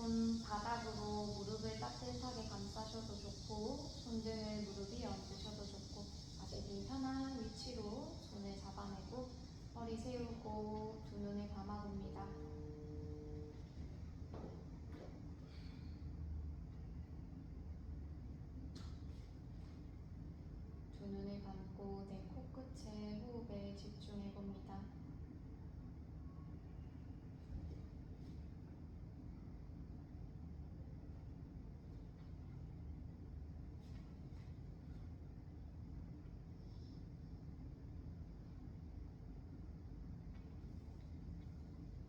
손 바닥으로 무릎을 따뜻하게 감싸셔도 좋고 손등을 무릎 위에 얹으셔도 좋고 자신이 편한 위치로 손을 잡아내고 허리 세우고 두 눈을 감아봅니다. 두 눈을 감고 내 코끝에 호흡에 집중해 봅니다.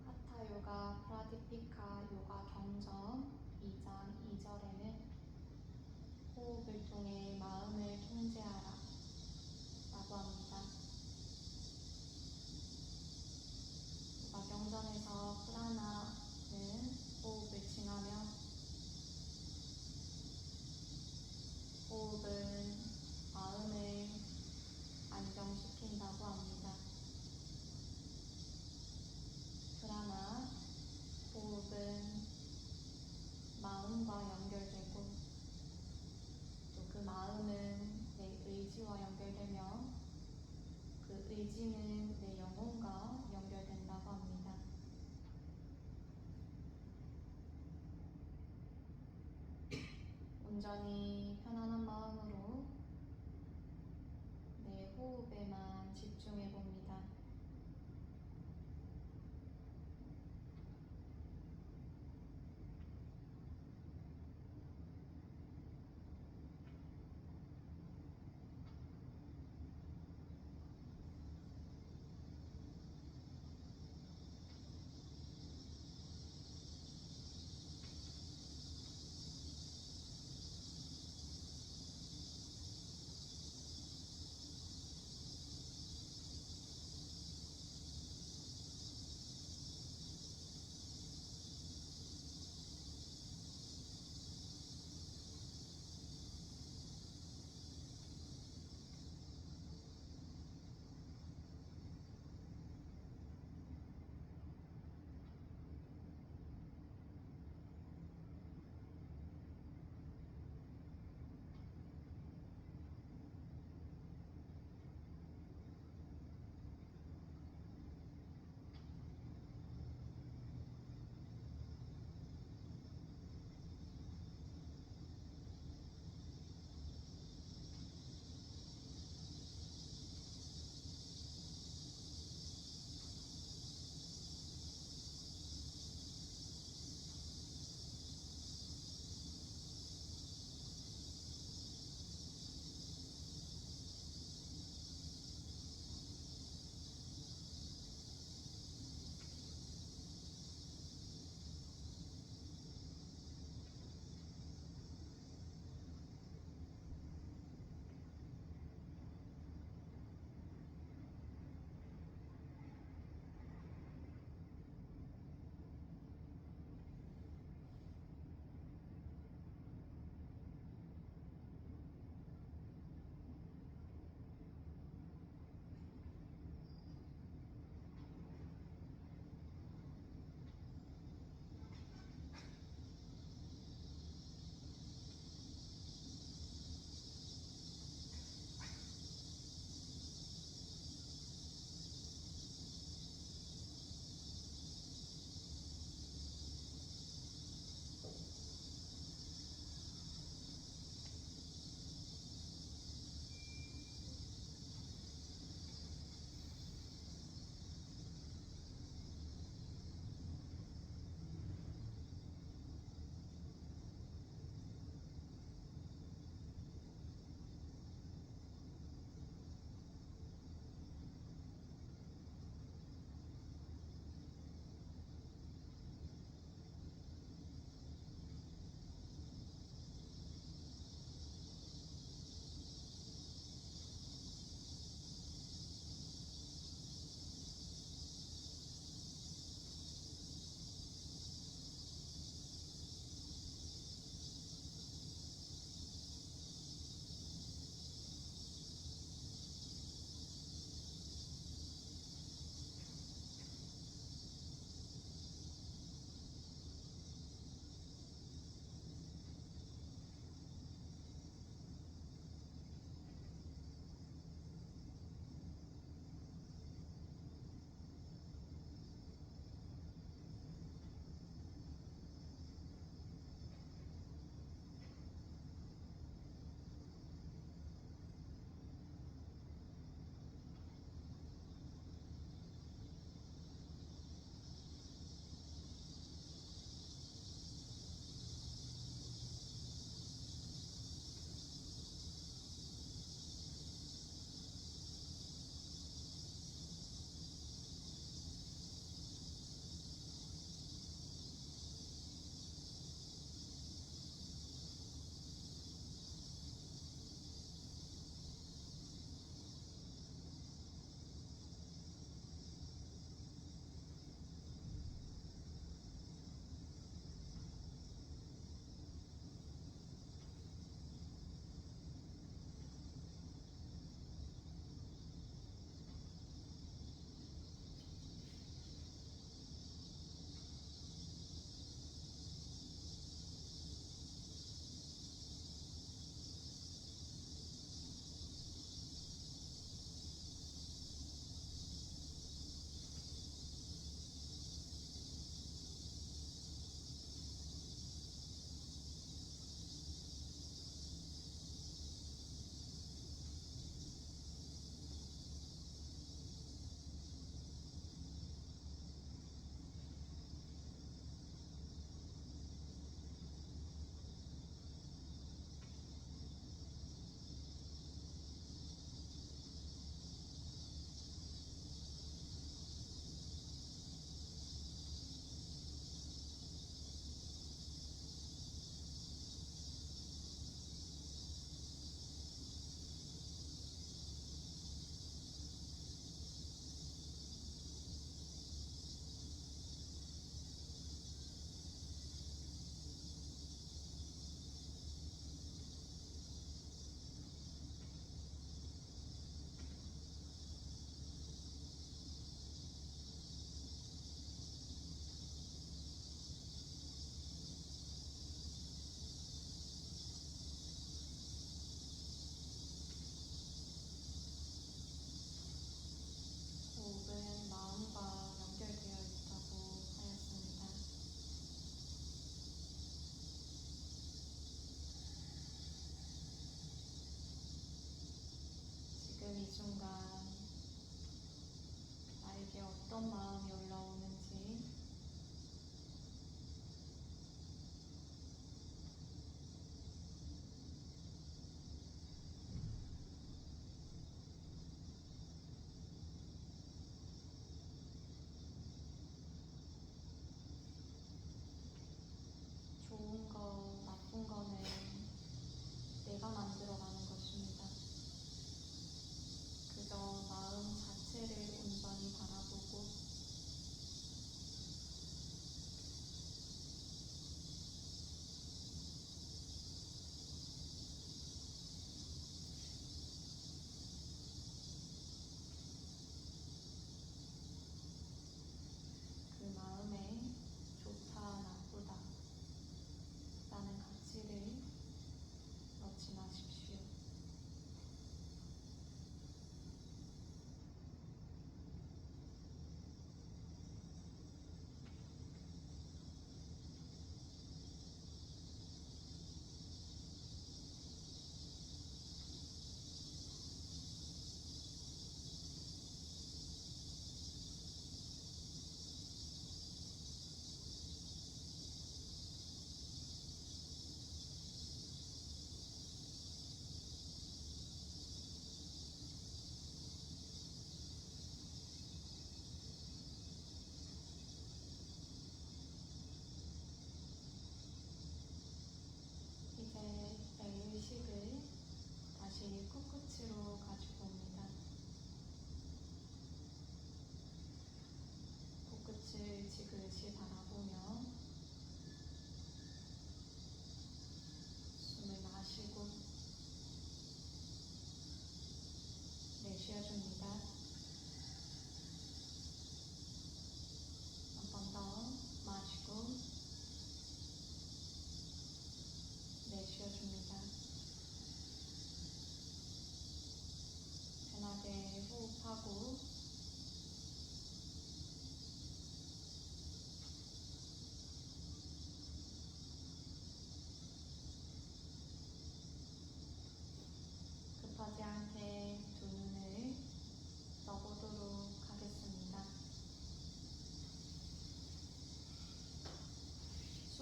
하타 요가 프라디피카 요가 경전 2장 2절에는 호흡을 통해 마음을 통제하라 라고 합니다. 요가 경전에서 프라나는 호흡을 칭하며 호흡은 마음을 안정시킨다고 합니다. 프라나, 호흡은 마음과 연결되고 또 그 마음은 내 의지와 연결되며 그 의지는 내 영혼과 연결된다고 합니다. 온전히 편안한 마음으로 내 호흡에만 집중해 봅니다.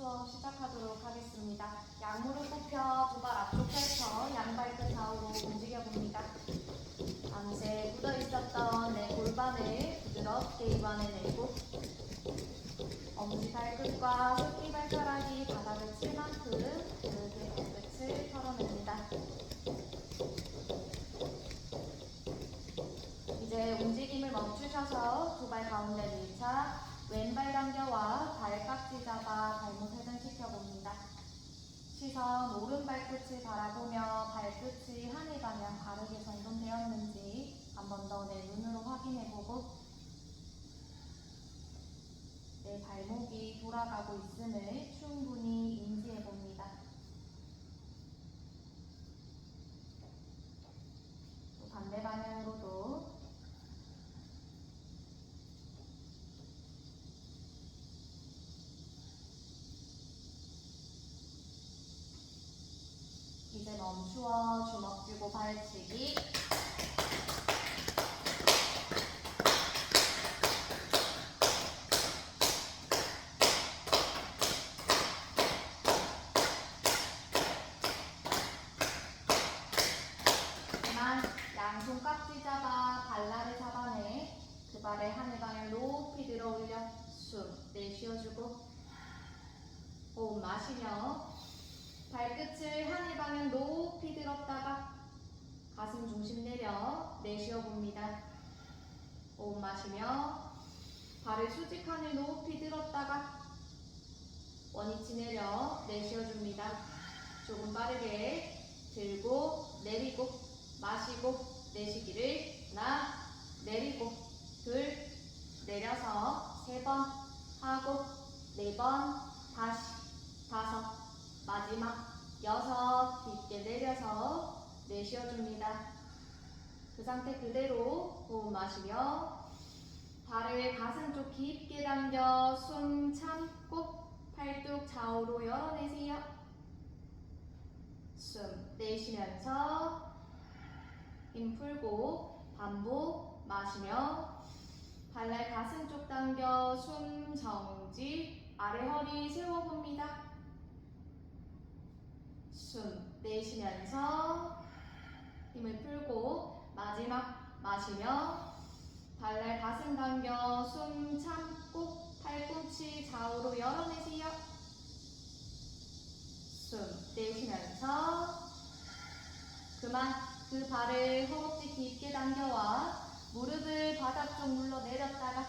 수업 시작하도록 하겠습니다. 양무릎 굽혀 두 발 앞쪽 펼쳐 양발끝 좌우로 움직여봅니다. 밤새 묻어있었던 내 골반을 부드럽게 입안해내고 엄지 발끝과 새끼 발가락이 바닥을 칠 만큼 그렇게 발끝을 털어냅니다. 이제 움직임을 멈추셔서 두 발 가운데 밀착, 왼발 당겨와 발깍지 잡아 발목 회전시켜봅니다. 시선 오른발 끝을 바라보며 발끝이 하늘 방향 바르게 정돈되었는지 한 번 더 내 눈으로 확인해보고 내 발목이 돌아가고 있음을 충분히 인지해봅니다. 또 반대 방향으로도 이제 멈추어 주먹 쥐고 발치기. 그만 양손 깍지 잡아 발날을 잡아내 그 발을 하늘 방향 높이 들어 올려 숨 내쉬어주고 호흡 마시며 발끝을 하늘 방향 높이 들었다가 가슴 중심 내려 내쉬어봅니다. 호흡 마시며 발을 수직 하늘 높이 들었다가 원위치 내려 내쉬어줍니다. 조금 빠르게 들고 내리고 마시고 내쉬기를 하나 내리고 둘 내려서 세 번 하고 네 번 다시 다섯 마지막 여섯 깊게 내려서 내쉬어줍니다. 그 상태 그대로 호흡 마시며 발을 가슴 쪽 깊게 당겨 숨 참고 팔뚝 좌우로 열어내세요. 숨 내쉬면서 힘 풀고 반복 마시며 발날 가슴 쪽 당겨 숨 정지 아래 허리 세워봅니다. 숨 내쉬면서 힘을 풀고 마지막 마시며 발날 가슴 당겨 숨 참고 팔꿈치 좌우로 열어내세요. 숨 내쉬면서 그만 그 발을 허벅지 깊게 당겨와 무릎을 바닥 쪽 눌러 내렸다가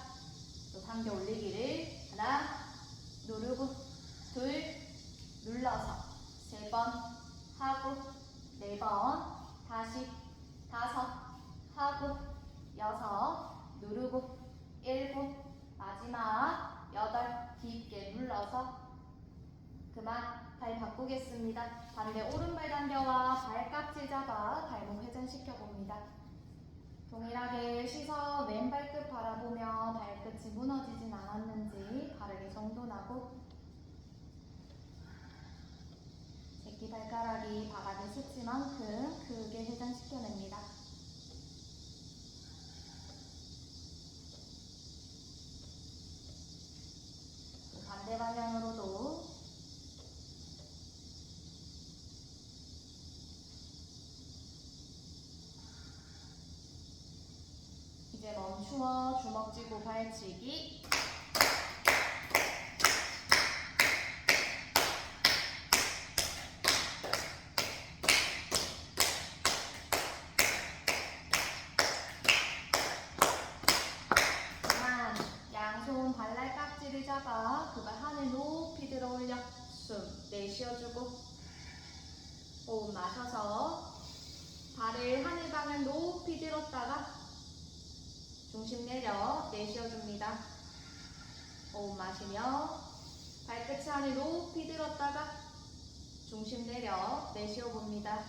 또 당겨 올리기를 하나 누르고 둘 눌러서 세 번 하고 네 번 다시 다섯 하고 여섯 누르고 일곱 마지막 여덟 깊게 눌러서 그만 발 바꾸겠습니다. 반대 오른발 당겨와 발깍지 잡아 발목 회전시켜봅니다. 동일하게 시선 왼발끝 바라보며 발끝이 무너지진 않았는지 바르게 정돈하고 새끼 발가락이 바닥에 스칠 만큼 크게 회전시켜냅니다. 반대 방향으로도 이제 멈추어 주먹 쥐고 발치기. 그만 양손 발날 깍지를 잡아 그 발 하늘 높이 들어 올려 숨 내쉬어주고 호흡 마셔서 발을 하늘 방향 높이 들었다가 중심 내려 내쉬어줍니다. 호흡 마시며 발끝이 하늘 높이 들었다가 중심 내려 내쉬어봅니다.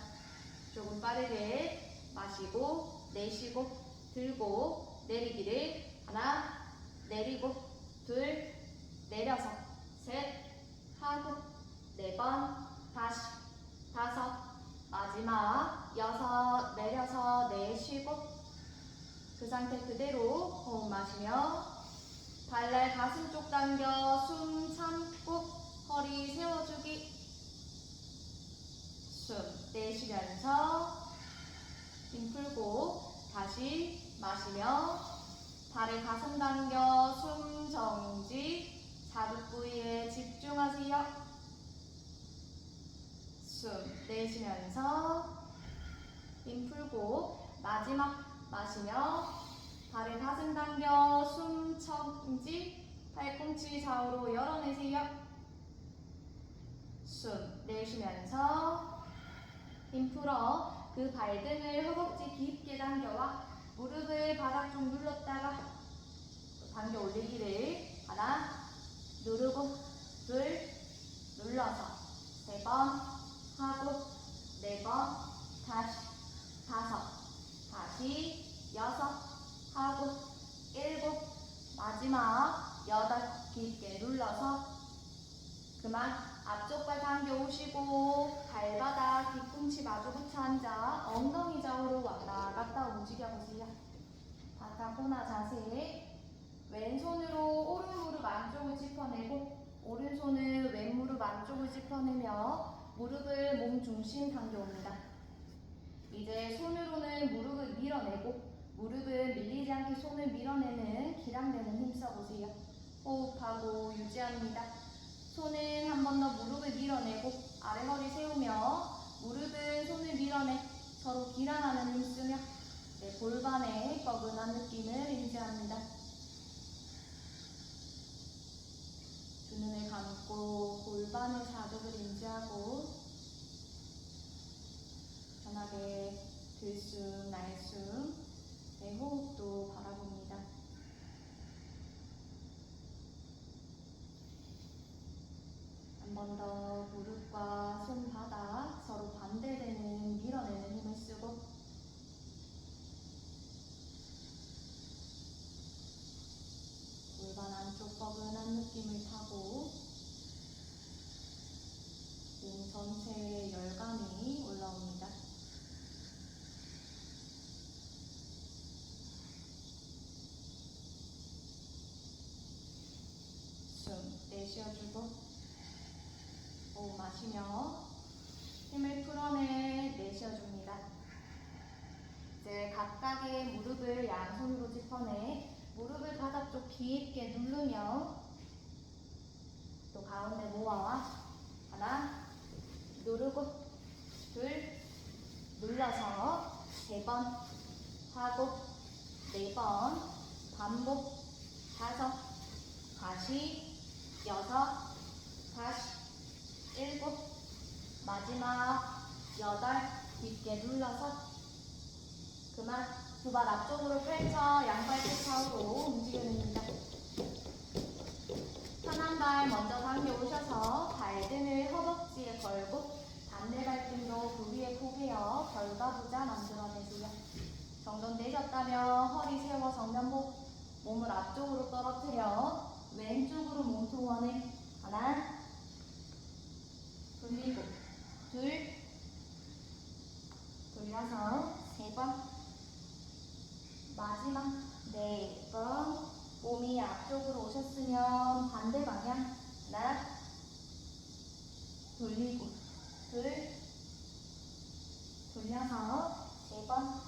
조금 빠르게 마시고 내쉬고 들고 내리기를 하나 내리고 둘 내려서 셋 하고 네 번 다시 다섯 마지막 여섯 내려서 내쉬고 그 상태 그대로 호흡 마시며 발날 가슴 쪽 당겨 숨 참고 허리 다시 마시며 발을 가슴 당겨 숨 정지. 자극 부위에 집중하세요. 숨 내쉬면서 힘 풀고 마지막 마시며 발을 가슴 당겨 숨 정지. 팔꿈치 좌우로 열어내세요. 숨 내쉬면서 힘 풀어 그 발등을 허벅지 깊게 당겨와 무릎을 바닥 좀 눌렀다가 당겨 올리기를 하나 누르고 둘 눌러서 세 번 하고 네 번 다시 다섯 다시 여섯 하고 일곱 마지막 여덟 깊게 눌러서 그만 앞쪽 발 당겨 오시고 발바닥 뒤꿈치 마주 붙여 앉아 엉덩이 좌우로 왔다 갔다 움직여 보세요. 바타코나 자세. 왼손으로 오른 무릎 안쪽을 짚어내고 오른손은 왼 무릎 안쪽을 짚어내며 무릎을 몸 중심 당겨옵니다. 이제 손으로는 무릎을 밀어내고 무릎을 밀리지 않게 손을 밀어내는 기랑내는 힘 써보세요. 호흡하고 유지합니다. 손은 한 번 더 무릎을 밀어내고 아래 허리 세우며 무릎은 손을 밀어내 서로 기랑하는 힘 쓰며 골반에 뻐근한 느낌을 인지합니다. 두 눈을 감고 골반의 자극을 인지하고 편하게 들숨, 날숨, 내 호흡도 바라봅니다. 한 번 더 무릎과 손바닥 서로 반대되는 밀어내는 힘을 쓰고 골반 안쪽 뻐근한 느낌을 타고 몸 전체에 열감이 올라옵니다. 숨 내쉬어주고 호흡 마시며 힘을 풀어내 내쉬어줍니다. 이제 각각의 무릎을 양손으로 짚어내 무릎을 바닥 쪽 깊게 누르며 또 가운데 모아와 하나 누르고 둘 눌러서 세 번 하고 네 번 반복 다섯 다시 여섯 다시 일곱 마지막 여덟 깊게 눌러서 그만 두 발 앞쪽으로 펼쳐 양발 끝으로 움직여냅니다. 편한 발 먼저 당겨 오셔서 발등을 허벅지에 걸고 반대 발등도 그 위에 포개어 결과부자 만들어내세요. 정돈되셨다면 허리 세워 정면복 몸을 앞쪽으로 떨어뜨려 왼쪽으로 몸통 원을 하나 돌리고 둘 돌려서 세 번 마지막 네 번 몸이 앞쪽으로 오셨으면 반대 방향 하나 돌리고 둘 돌려서 세 번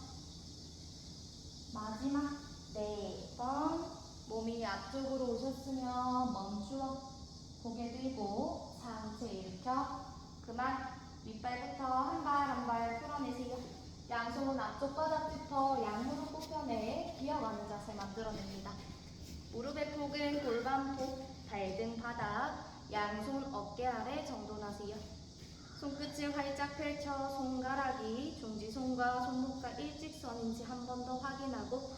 마지막 네 번 몸이 앞쪽으로 오셨으면 멈추어 고개 들고 상체 일으켜 그만 윗발부터 한 발 한 발 풀어내세요. 양손 앞쪽 바닥 짚어 양무릎 굽혀내 기어가는 자세 만들어냅니다. 무릎의 폭은 골반폭, 발등 바닥, 양손 어깨 아래 정돈하세요. 손끝을 활짝 펼쳐 손가락이 중지손과 손목과 일직선인지 한 번 더 확인하고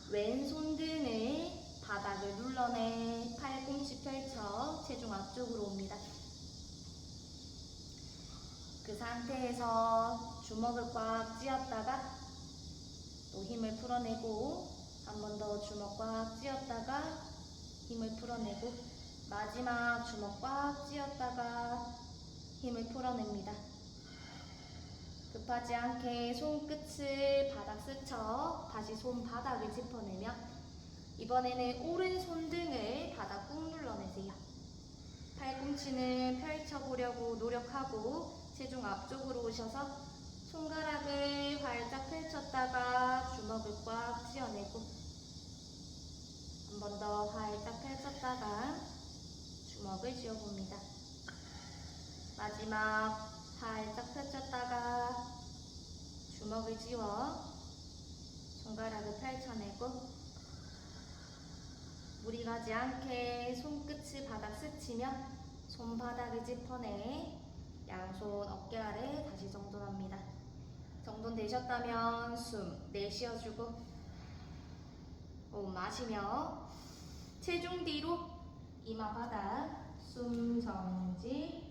왼손 등을 바닥을 눌러내 팔꿈치 펼쳐 체중 앞쪽으로 옵니다. 그 상태에서 주먹을 꽉 쥐었다가 또 힘을 풀어내고 한 번 더 주먹 꽉 쥐었다가 힘을 풀어내고 마지막 주먹 꽉 쥐었다가 힘을 풀어냅니다. 급하지 않게 손끝을 바닥 스쳐 다시 손바닥을 짚어내며 이번에는 오른손 등을 바닥 꾹 눌러내세요. 팔꿈치는 펼쳐보려고 노력하고 체중 앞쪽으로 오셔서 손가락을 활짝 펼쳤다가 주먹을 꽉 쥐어내고 한 번 더 활짝 펼쳤다가 주먹을 쥐어봅니다. 마지막 활짝 펼쳤다가 주먹을 쥐어 손가락을 펼쳐내고 무리 가지 않게 손끝을 바닥 스치며 손바닥을 짚어내 양손 어깨 아래 다시 정돈합니다. 정돈되셨다면 숨 내쉬어주고 호흡 마시며 체중 뒤로 이마 바닥 숨 정지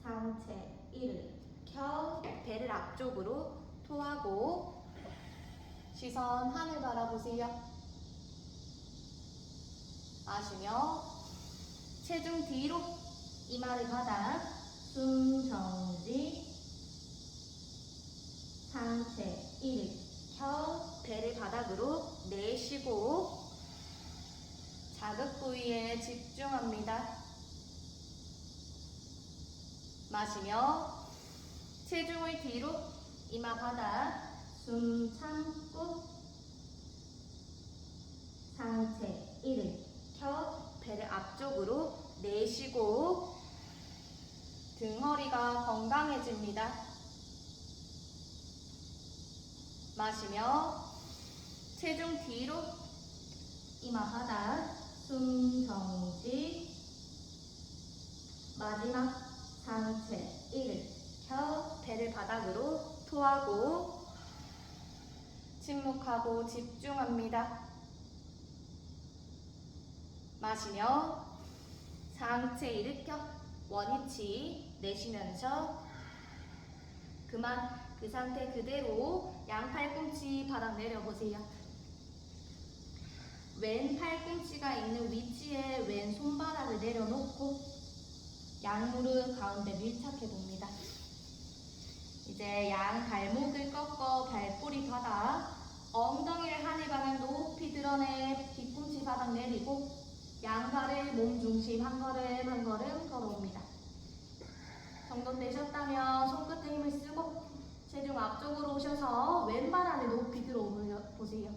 상체 일으켜 배를 앞쪽으로 토하고 시선 하늘 바라보세요. 마시며 체중 뒤로 이마를 바닥 숨 정지 상체 일으켜 배를 바닥으로 내쉬고 자극 부위에 집중합니다. 마시며 체중을 뒤로 이마 바닥 숨 참고 상체 일으켜 배를 앞쪽으로 내쉬고 등허리가 건강해집니다. 마시며 체중 뒤로 이마 바닥 숨 정지 마지막 상체 일으켜 배를 바닥으로 토하고 침묵하고 집중합니다. 마시며 상체 일으켜 원위치 내쉬면서 그만 그 상태 그대로 양 팔꿈치 바닥 내려보세요. 왼 팔꿈치가 있는 위치에 왼 손바닥을 내려놓고 양무릎 가운데 밀착해 봅니다. 이제 양 발목을 꺾어 발꼬리 바닥 엉덩이를 하늘 방향 높이 드러내 뒤꿈치 바닥 내리고 양발을 몸 중심 한 걸음 한 걸음 걸어옵니다. 정돈되셨다면 손끝에 힘을 쓰고 체중 앞쪽으로 오셔서 왼발 안에 높이 들어보세요.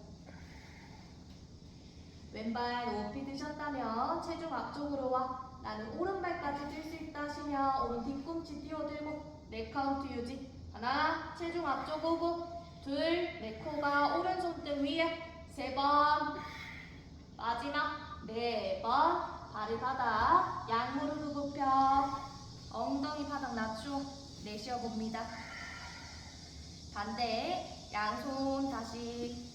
왼발 높이 드셨다면 체중 앞쪽으로 와 나는 오른발까지 뛸 수 있다 하시면 오른 뒤꿈치 뛰어들고 네 카운트 유지. 하나, 체중 앞쪽 오고 둘, 내 코가 오른손등 위에 세 번 마지막 네 번 발을 바닥 양무릎 굽혀 엉덩이 바닥 낮추어 내쉬어봅니다. 반대 양손 다시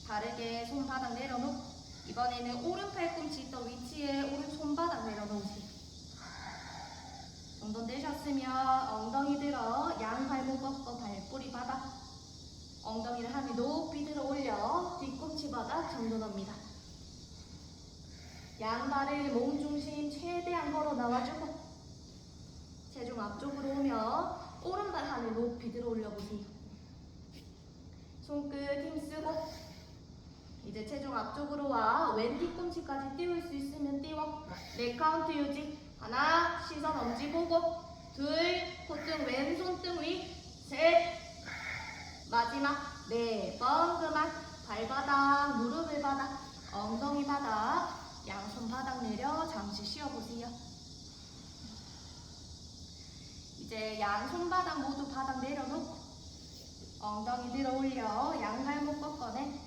다르게 손바닥 내려놓고 이번에는 오른 팔꿈치 있던 위치에 오른 손바닥 내려놓으세요. 정돈되셨으면 엉덩이 들어 양 발목 꺾어 발꼬리 바닥 엉덩이를 하늘 높이 들어 올려 뒤꿈치 바닥 정돈합니다. 양발을 몸 중심 최대한 걸어 나와주고 체중 앞쪽으로 오면 오른발 하늘 높이 들어 올려보세요. 손끝 힘쓰고 이제 체중 앞쪽으로 와 왼 뒤꿈치까지 띄울 수 있으면 띄워 네 카운트 유지. 하나, 시선 엄지 보고 둘, 콧등 왼손등 위 셋 마지막 네 번 그만 발바닥 무릎을 바닥 엉덩이 바닥 양손 바닥 내려 잠시 쉬어보세요. 이제 양손 바닥 모두 바닥 내려놓고 엉덩이 들어 올려 양발목 꺾어내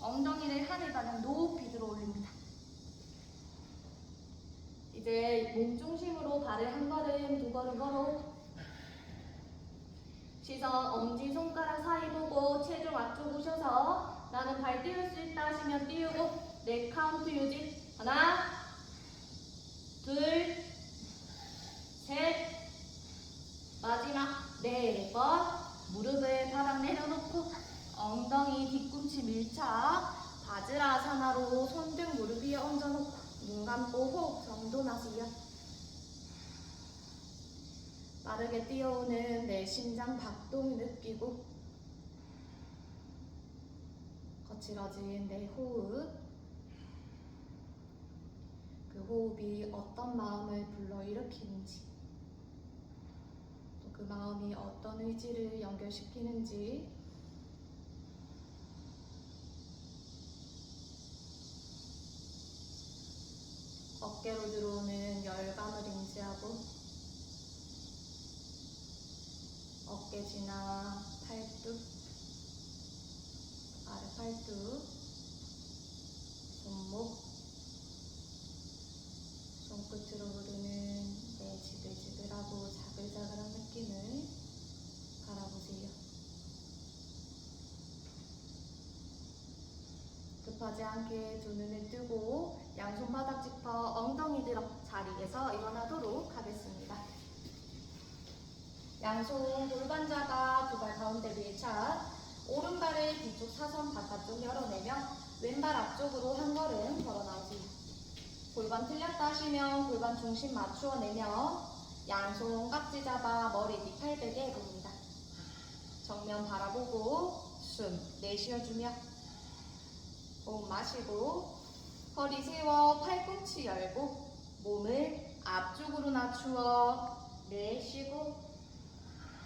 엉덩이를 하늘 바닥 높이 들어 올립니다. 이제 몸 중심으로 발을 한 걸음 두 걸음 걸어오고 시선 엄지손가락 사이 보고 체중 앞쪽 오셔서 나는 발 띄울 수 있다 하시면 띄우고 네 카운트 유지. 하나 둘 셋 마지막 네 번 무릎을 바닥 내려놓고 엉덩이 뒤꿈치 밀착 바즈라사나로 손등 무릎 위에 얹어놓고 눈 감고 호흡 정돈하세요. 빠르게 뛰어오는 내 심장 박동을 느끼고 거칠어진 내 호흡 그 호흡이 어떤 마음을 불러일으키는지 또 그 그 마음이 어떤 의지를 연결시키는지 어깨로 들어오는 열감을 인지하고 어깨 지나 팔뚝, 아래 팔뚝, 손목, 손끝으로 흐르는 내 지글지글하고 자글자글한 느낌을 바라보세요. 급하지 않게 두 눈을 뜨고 양손 바닥 짚어 엉덩이 들어 자리에서 일어나도록 하겠습니다. 양손 골반 잡아 두 발 가운데 밀착, 오른발을 뒤쪽 사선 바깥쪽 열어내며 왼발 앞쪽으로 한 걸음 걸어 나오세요. 골반 틀렸다 하시면 골반 중심 맞추어 내며 양손 깍지 잡아 머리 뒤 팔베개 해봅니다. 정면 바라보고 숨 내쉬어주며 호흡 마시고 허리 세워 팔꿈치 열고 몸을 앞쪽으로 낮추어 내쉬고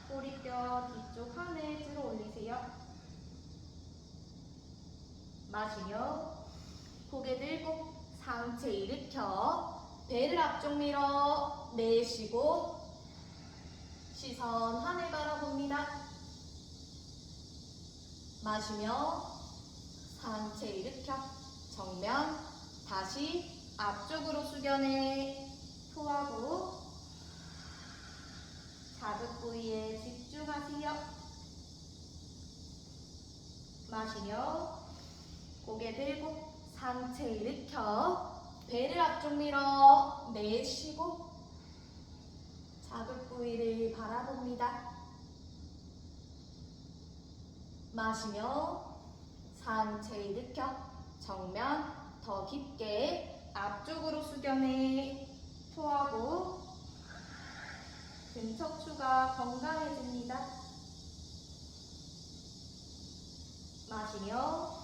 꼬리뼈 뒤쪽 하늘 들어 올리세요. 마시며 고개 들고 상체 일으켜 배를 앞쪽 밀어 내쉬고 시선 하늘 바라봅니다. 마시며 상체 일으켜 정면 다시 앞쪽으로 숙여내 토하고 자극 부위에 집중하세요. 마시며 고개 들고 상체 일으켜 배를 앞쪽 밀어 내쉬고 자극 부위를 바라봅니다. 마시며 상체 일으켜 정면 더 깊게 앞쪽으로 숙여내 토하고 등 척추가 건강해집니다. 마시며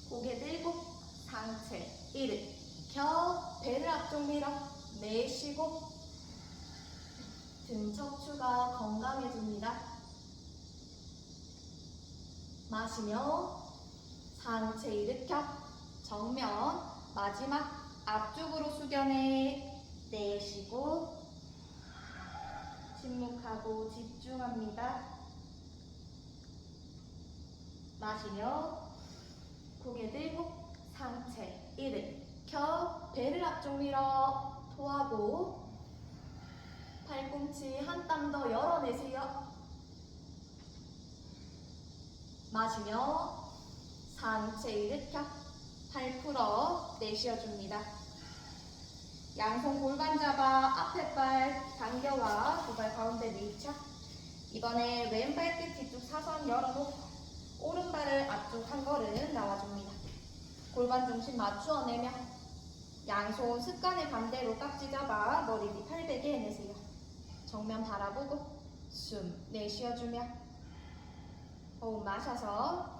고개 들고 상체 일으켜 배를 앞쪽 밀어 내쉬고 등 척추가 건강해집니다. 마시며 상체 일으켜 정면 마지막 앞쪽으로 숙여내 내쉬고 침묵하고 집중합니다. 마시며 고개 들고 상체 일으켜 배를 앞쪽 밀어 토하고 팔꿈치 한 땀 더 열어내세요. 마시며 상체 일으켜 팔 풀어 내쉬어줍니다. 양손 골반 잡아 앞에 발 당겨와 두 발 가운데 밀착. 이번에 왼발 끝 뒤쪽 사선 열어놓고 오른발을 앞쪽 한 걸음 나와줍니다. 골반 중심 맞추어내며 양손 습관의 반대로 깍지 잡아 머리 뒤 팔베개 해내세요. 정면 바라보고 숨 내쉬어주며 호흡 마셔서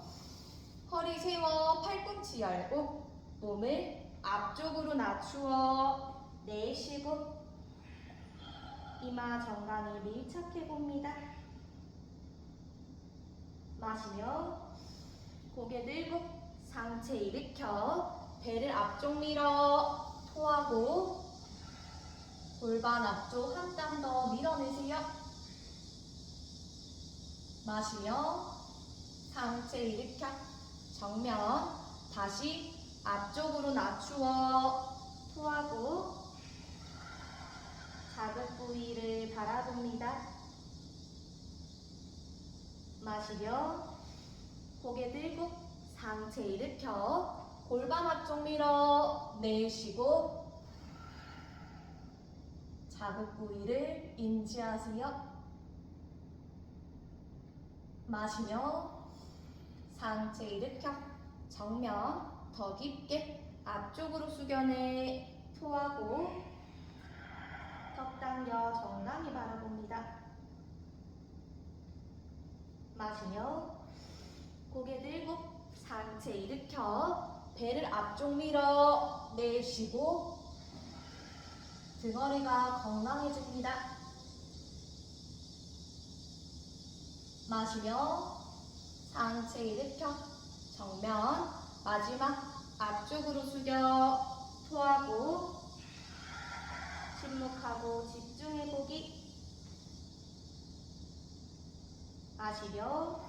허리 세워 팔꿈치 열고 몸을 앞쪽으로 낮추어 내쉬고 이마 정강이 밀착해봅니다. 마시며 고개 들고 상체 일으켜 배를 앞쪽 밀어 토하고 골반 앞쪽 한 땀 더 밀어내세요. 마시며 상체 일으켜 정면 다시 앞쪽으로 낮추어 토하고 자극 부위를 바라봅니다. 마시며 고개 들고 상체 일으켜 골반 앞쪽 밀어 내쉬고 자극 부위를 인지하세요. 마시며 상체 일으켜 정면 더 깊게 앞쪽으로 숙여내 토하고 턱 당겨 정강이 바라봅니다. 마시며 고개 들고 상체 일으켜 배를 앞쪽 밀어 내쉬고 등허리가 건강해집니다. 마시며 상체 일으켜 정면 마지막 앞쪽으로 숙여 토하고 침묵하고 집중해보기. 마시려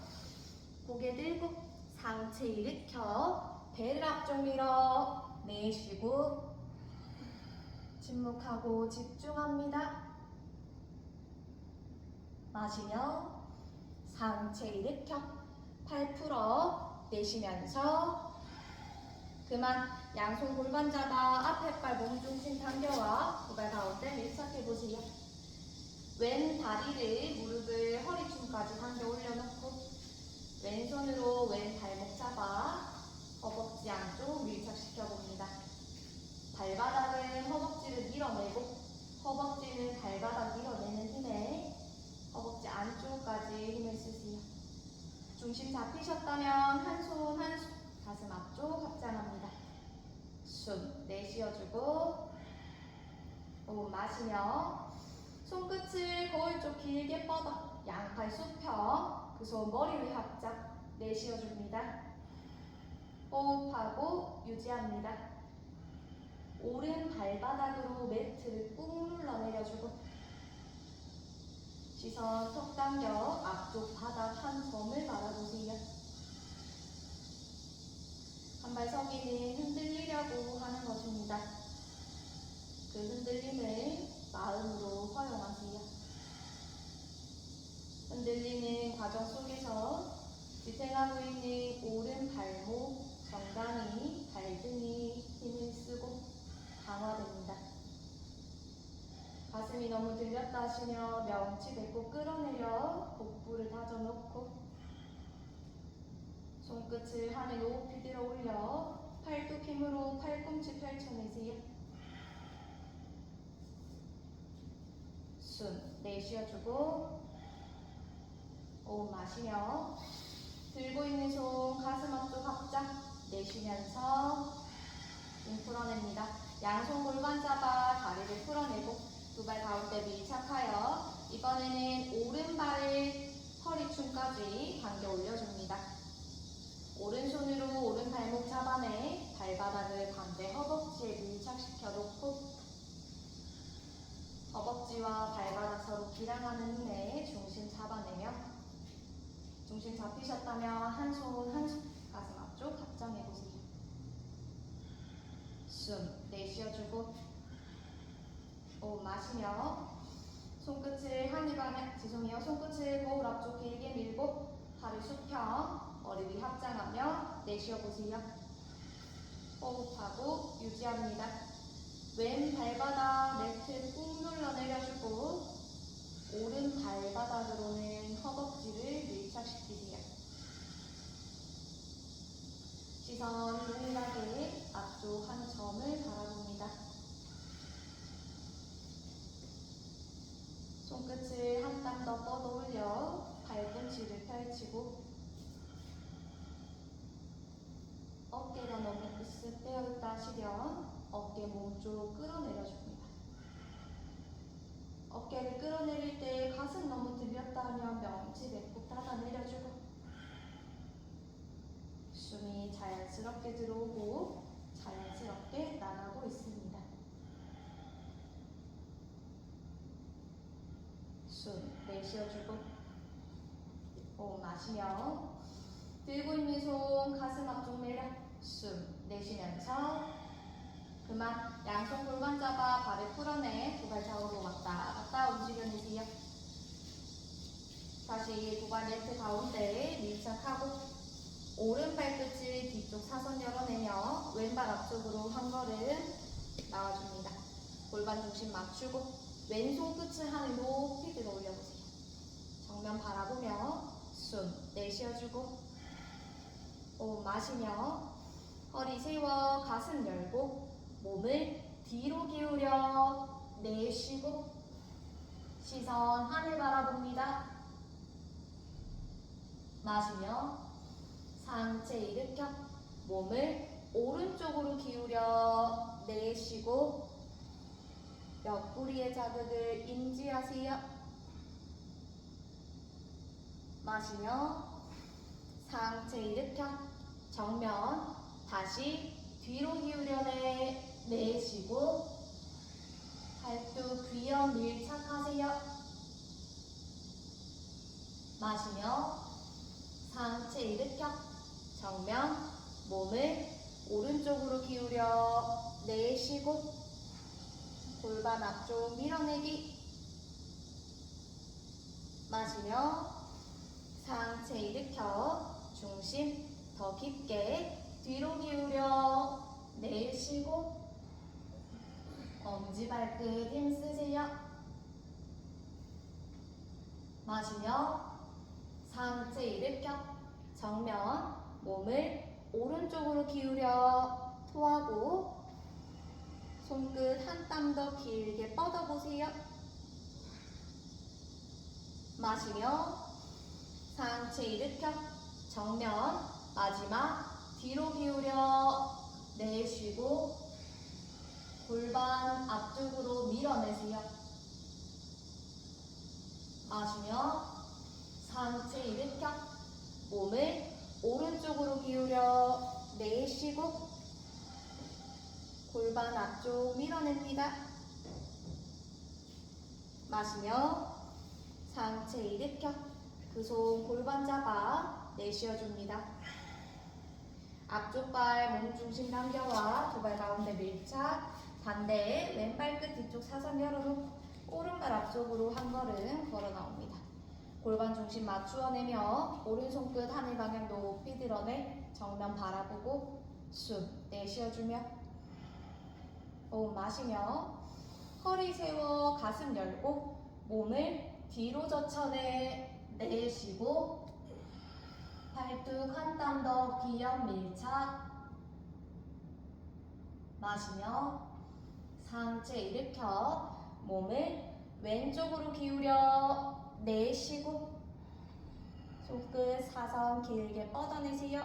고개 들고 상체 일으켜 배를 앞쪽 밀어 내쉬고 침묵하고 집중합니다. 마시며 상체 일으켜 팔 풀어 내쉬면서 그만 양손 골반 잡아 앞에 팔 몸중심 당겨와 두 발 가운데 밀착해보세요. 왼 다리를 무릎을 허리춤까지 당겨 올려놓고 왼손으로 왼 발목 잡아 허벅지 안쪽 밀착시켜봅니다. 발바닥은 허벅지를 밀어내고 허벅지는 발바닥 밀어내는 힘에 허벅지 안쪽까지 힘을 쓰세요. 중심 잡히셨다면 한 손 한 손 가슴 앞쪽 확장합니다. 숨 내쉬어주고 호흡 마시며 손끝을 거울 쪽 길게 뻗어 양팔 수평 그 손 머리 위 합작 내쉬어줍니다. 호흡하고 유지합니다. 오른 발바닥으로 매트를 꾹 눌러 내려주고 시선 턱 당겨 앞쪽 바닥 한 점을 바라보세요. 한 발 서기는 흔들리려고 하는 것입니다. 그 흔들림을 마음으로 허용하세요. 흔들리는 과정 속에서 지탱하고 있는 오른 발목, 정강이, 발등이 힘을 쓰고 강화됩니다. 가슴이 너무 들렸다 하시며 명치 배꼽 끌어내려 복부를 다져놓고 손끝을 하늘 높이 들어 올려 팔뚝 힘으로 팔꿈치 펼쳐내세요. 숨 내쉬어주고 호흡 마시며 들고 있는 손 가슴 앞쪽 합작 내쉬면서 힘 풀어냅니다. 양손 골반 잡아 다리를 풀어내고 두 발 가운데 밀착하여 이번에는 오른발을 허리춤까지 당겨 올려줍니다. 오른손으로 오른 발목 잡아내 발바닥을 반대 허벅지에 밀착시켜 놓고 허벅지와 발바닥 서로 기량하는 힘에 중심 잡아내며 중심 잡히셨다면 한 손 한 손 가슴 앞쪽 합정해보세요. 숨 내쉬어주고 호흡 마시며 손끝을 하늘 방향 손끝을 거울 앞쪽 길게 밀고 팔을 수평 머리 위 합장하며 내쉬어보세요. 호흡하고 유지합니다. 왼 발바닥 매트 꾹 눌러 내려주고 오른 발바닥으로는 허벅지를 밀착시키세요. 시선 동일하게 앞쪽 한 점을 바라봅니다. 손끝을 한 땀 더 뻗어 올려 발꿈치를 펼치고 어깨가 너무 으쓱 떼어있다 하시면 어깨 몸쪽 끌어내려줍니다. 어깨를 끌어내릴 때 가슴 너무 들렸다 하면 명치 배꼽 닫아 내려주고 숨이 자연스럽게 들어오고 자연스럽게 나가고 있습니다. 숨 내쉬어주고 호흡 마시며 들고 있는 손 가슴 앞쪽 내려 숨 내쉬면서 그만 양손 골반 잡아 발을 풀어내 두 발 좌우로 왔다 갔다 움직여내세요. 다시 두 발 매트 가운데 밀착하고 오른 발끝을 뒤쪽 사선 열어내며 왼발 앞쪽으로 한 걸음 나와줍니다. 골반 중심 맞추고 왼손 끝을 하늘 높이 들어 올려보세요. 정면 바라보며 숨 내쉬어주고 호흡 마시며 허리 세워 가슴 열고 몸을 뒤로 기울여 내쉬고 시선 하늘 바라봅니다. 마시며 상체 일으켜 몸을 오른쪽으로 기울여 내쉬고 옆구리의 자극을 인지하세요. 마시며 상체 일으켜 정면 다시 뒤로 기울여 내쉬고 팔뚝 귀염 밀착하세요. 마시며 상체 일으켜 정면 몸을 오른쪽으로 기울여 내쉬고 골반 앞쪽 밀어내기. 마시며 상체 일으켜 중심 더 깊게 뒤로 기울여 내쉬고 엄지발끝 힘쓰세요. 마시며 상체 일으켜 정면 몸을 오른쪽으로 기울여 토하고 손끝 한 땀 더 길게 뻗어보세요. 마시며 상체 일으켜 정면 마지막 뒤로 기울여 내쉬고 골반 앞쪽으로 밀어내세요. 마시며 상체 일으켜 몸을 오른쪽으로 기울여 내쉬고 골반 앞쪽 밀어냅니다. 마시며 상체 일으켜 그 손 골반 잡아 내쉬어줍니다. 앞쪽 발 몸중심 당겨와 두 발 가운데 밀착. 반대에 왼발 끝 뒤쪽 사선 열어놓고 오른발 앞쪽으로 한 걸음 걸어 나옵니다. 골반 중심 맞추어내며 오른손끝 하늘 방향 높이 드러내 정면 바라보고 숨 내쉬어주며 호흡 마시며 허리 세워 가슴 열고 몸을 뒤로 젖혀내 내쉬고 팔뚝 한 땀 더 귀염 밀착. 마시며 상체 일으켜 몸을 왼쪽으로 기울여 내쉬고 손끝 사선 길게 뻗어내세요.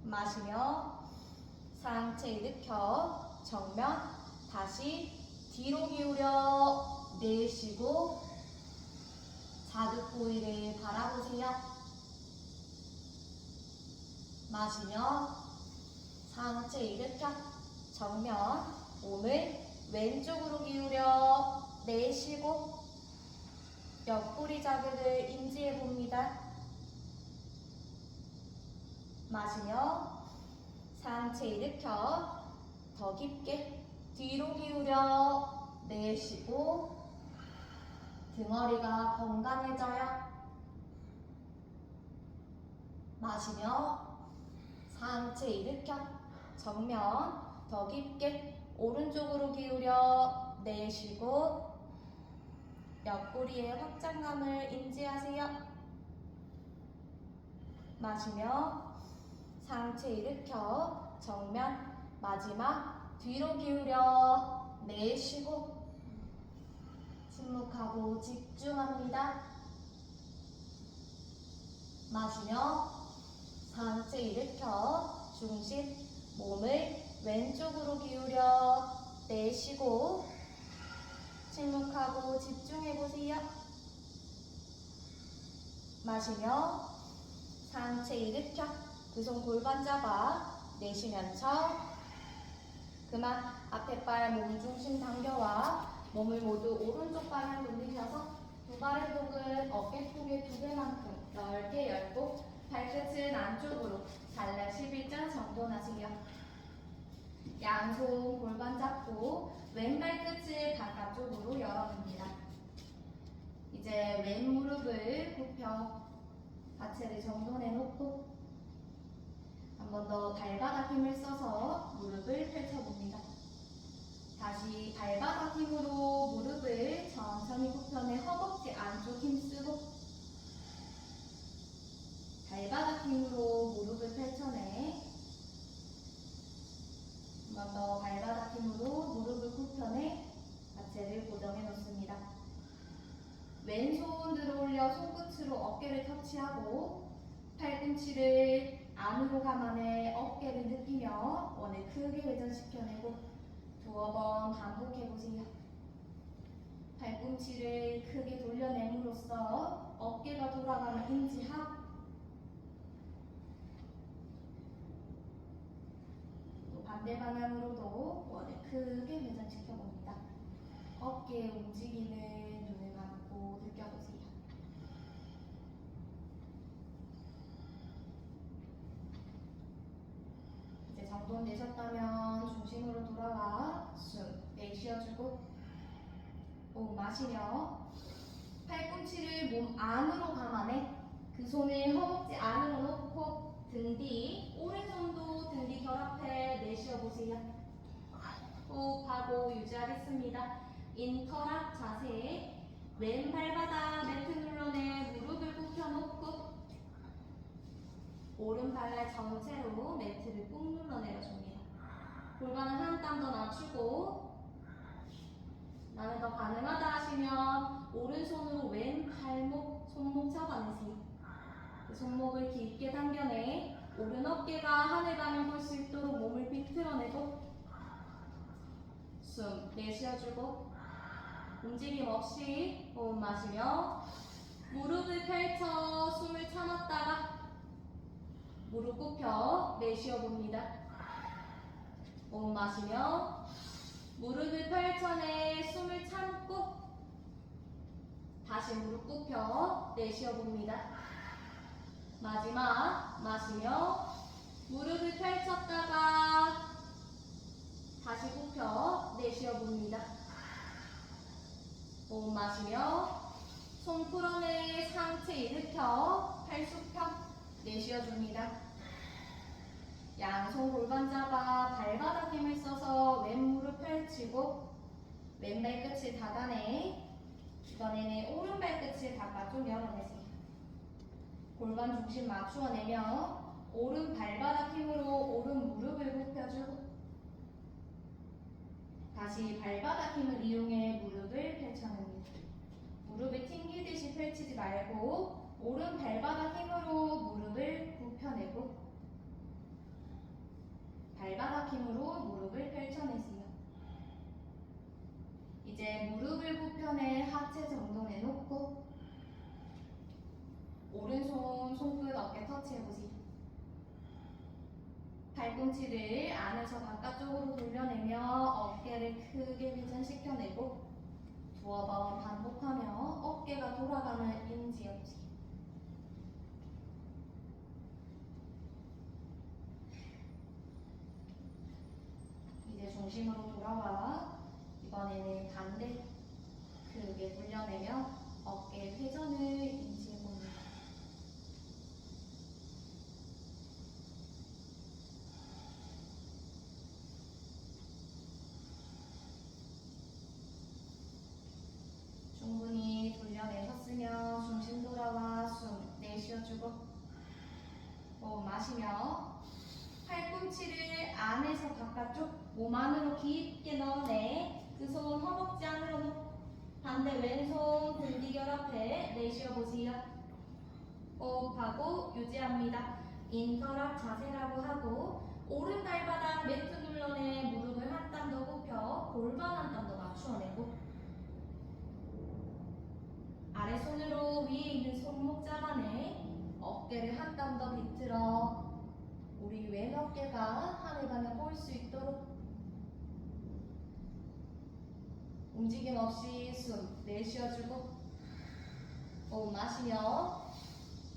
마시며 상체 일으켜 정면 다시 뒤로 기울여 내쉬고 자극 부위를 바라보세요. 마시며 상체 일으켜 정면 몸을 왼쪽으로 기울여 내쉬고 옆구리 자극을 인지해 봅니다. 마시며 상체 일으켜 더 깊게 뒤로 기울여 내쉬고 등허리가 건강해져요. 마시며 상체 일으켜 정면 더 깊게 오른쪽으로 기울여 내쉬고 옆구리의 확장감을 인지하세요. 마시며 상체 일으켜 정면 마지막 뒤로 기울여 내쉬고 침묵하고 집중합니다. 마시며 상체 일으켜 중심 몸을 왼쪽으로 기울여 내쉬고 침묵하고 집중해보세요. 마시며 상체 일으켜 두 손 골반 잡아 내쉬면서 그만 앞에 발 몸중심 당겨와 몸을 모두 오른쪽 방향 돌리셔서 두 발의 복은 어깨폭의 2배만큼 넓게 열고 발끝은 안쪽으로 달래 11자 정돈하세요. 양손 골반 잡고 왼발 끝을 바깥쪽으로 열어줍니다. 이제 왼 무릎을 굽혀 하체를 정돈해 놓고 한 번 더 발바닥 힘을 써서 무릎을 펼쳐봅니다. 다시 발바닥 힘으로 무릎을 천천히 굽혀내 허벅지 안쪽 힘쓰고 발바닥 힘으로 무릎을 펼쳐내 한 번 더 발바닥 힘으로 무릎을 굽혀내 하체를 고정해 놓습니다. 왼손 들어 올려 손끝으로 어깨를 터치하고 팔꿈치를 안으로 감아내 어깨를 느끼며 원을 크게 회전시켜내고 두어 번 반복해보세요. 팔꿈치를 크게 돌려냄으로써 어깨가 돌아가는 인지하고 또 반대 방향으로도 원을 크게 회전시켜 봅니다. 어깨의 움직임을 눈을 감고 느껴보세요. 이제 정돈되셨다면 중심으로 돌아와 숨 내쉬어주고 호흡 마시며 팔꿈치를 몸 안으로 감아내 그 손을 허벅지 안으로 놓고 등 뒤 오른손도 등 뒤 결합해 내쉬어보세요. 호흡하고 유지하겠습니다. 인터락 자세 왼 발바닥 매트 눌러내 무릎을 굽혀놓고 오른 발날 전체로 매트를 꾹 눌러 내려줍니다. 골반을 한 땀 더 낮추고 나는 더 가능하다 하시면 오른손으로 왼 발목, 손목 잡아내세요. 그 손목을 깊게 당겨내 오른 어깨가 하늘 방향 볼 수 있도록 몸을 비틀어내고 숨 내쉬어주고 움직임 없이 호흡 마시며 무릎을 펼쳐 숨을 참았다가 무릎 굽혀 내쉬어봅니다. 호흡 마시며 무릎을 펼쳐내 숨을 참고 다시 무릎 굽혀 내쉬어봅니다. 마지막 마시며 무릎을 펼쳤다가 다시 굽혀 내쉬어봅니다. 호흡 마시며 손 풀어내 상체 일으켜 팔 수평 내쉬어줍니다. 양손 골반 잡아 발바닥 힘을 써서 왼 무릎 펼치고 왼 발끝을 닫아내 이번에는 오른 발끝을 바깥쪽 열어내세요. 골반 중심 맞추어내며 오른 발바닥 힘으로 오른 무릎을 굽혀주고 다시 발바닥 힘을 이용해 무릎을 펼쳐냅니다. 무릎을 튕기듯이 펼치지 말고 오른 발바닥 힘으로 무릎을 굽혀내고 발바닥 힘으로 무릎을 펼쳐내세요. 이제 무릎을 굽혀내 하체 정돈해 놓고 오른손 손끝 어깨 터치해보세요. 팔꿈치를 안에서 바깥쪽으로 돌려내며 어깨를 크게 회전시켜내고 두어 번 반복하며 어깨가 돌아가는 인지해보세요. 이제 중심으로 돌아와 이번에는 반대 크게 돌려내며 어깨 회전을 인지해봅니다. 충분히 돌려내셨으면 중심 돌아와 숨 내쉬어주고 호흡 마시며 팔꿈치를 안에서 바깥쪽 몸 안으로 깊게 넣어내 그 손 허벅지 안으로 놓고 반대 왼손 등 뒤 결합해 내쉬어보세요. 호흡하고 유지합니다. 인터락 자세라고 하고 오른 발바닥 매트 눌러내 무릎을 한 땀 더 굽혀 골반 한 땀 더 맞추어내고 아래손으로 위에 있는 손목 잡아내 어깨를 한 땀 더 비틀어 우리 왼 어깨가 하늘 방향 볼 수 있도록 움직임 없이 숨 내쉬어주고 호흡 마시며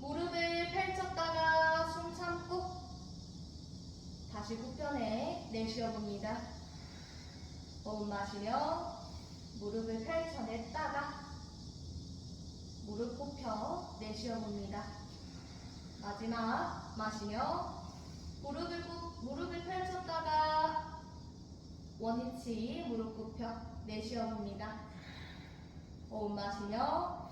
무릎을 펼쳤다가 숨 참고 다시 굽혀내 내쉬어봅니다. 호흡 마시며 무릎을 펼쳐냈다가 무릎 굽혀 내쉬어봅니다. 마지막 마시며 무릎을 펼쳤다가 원위치 무릎 굽혀 내쉬어봅니다. 호흡 마시며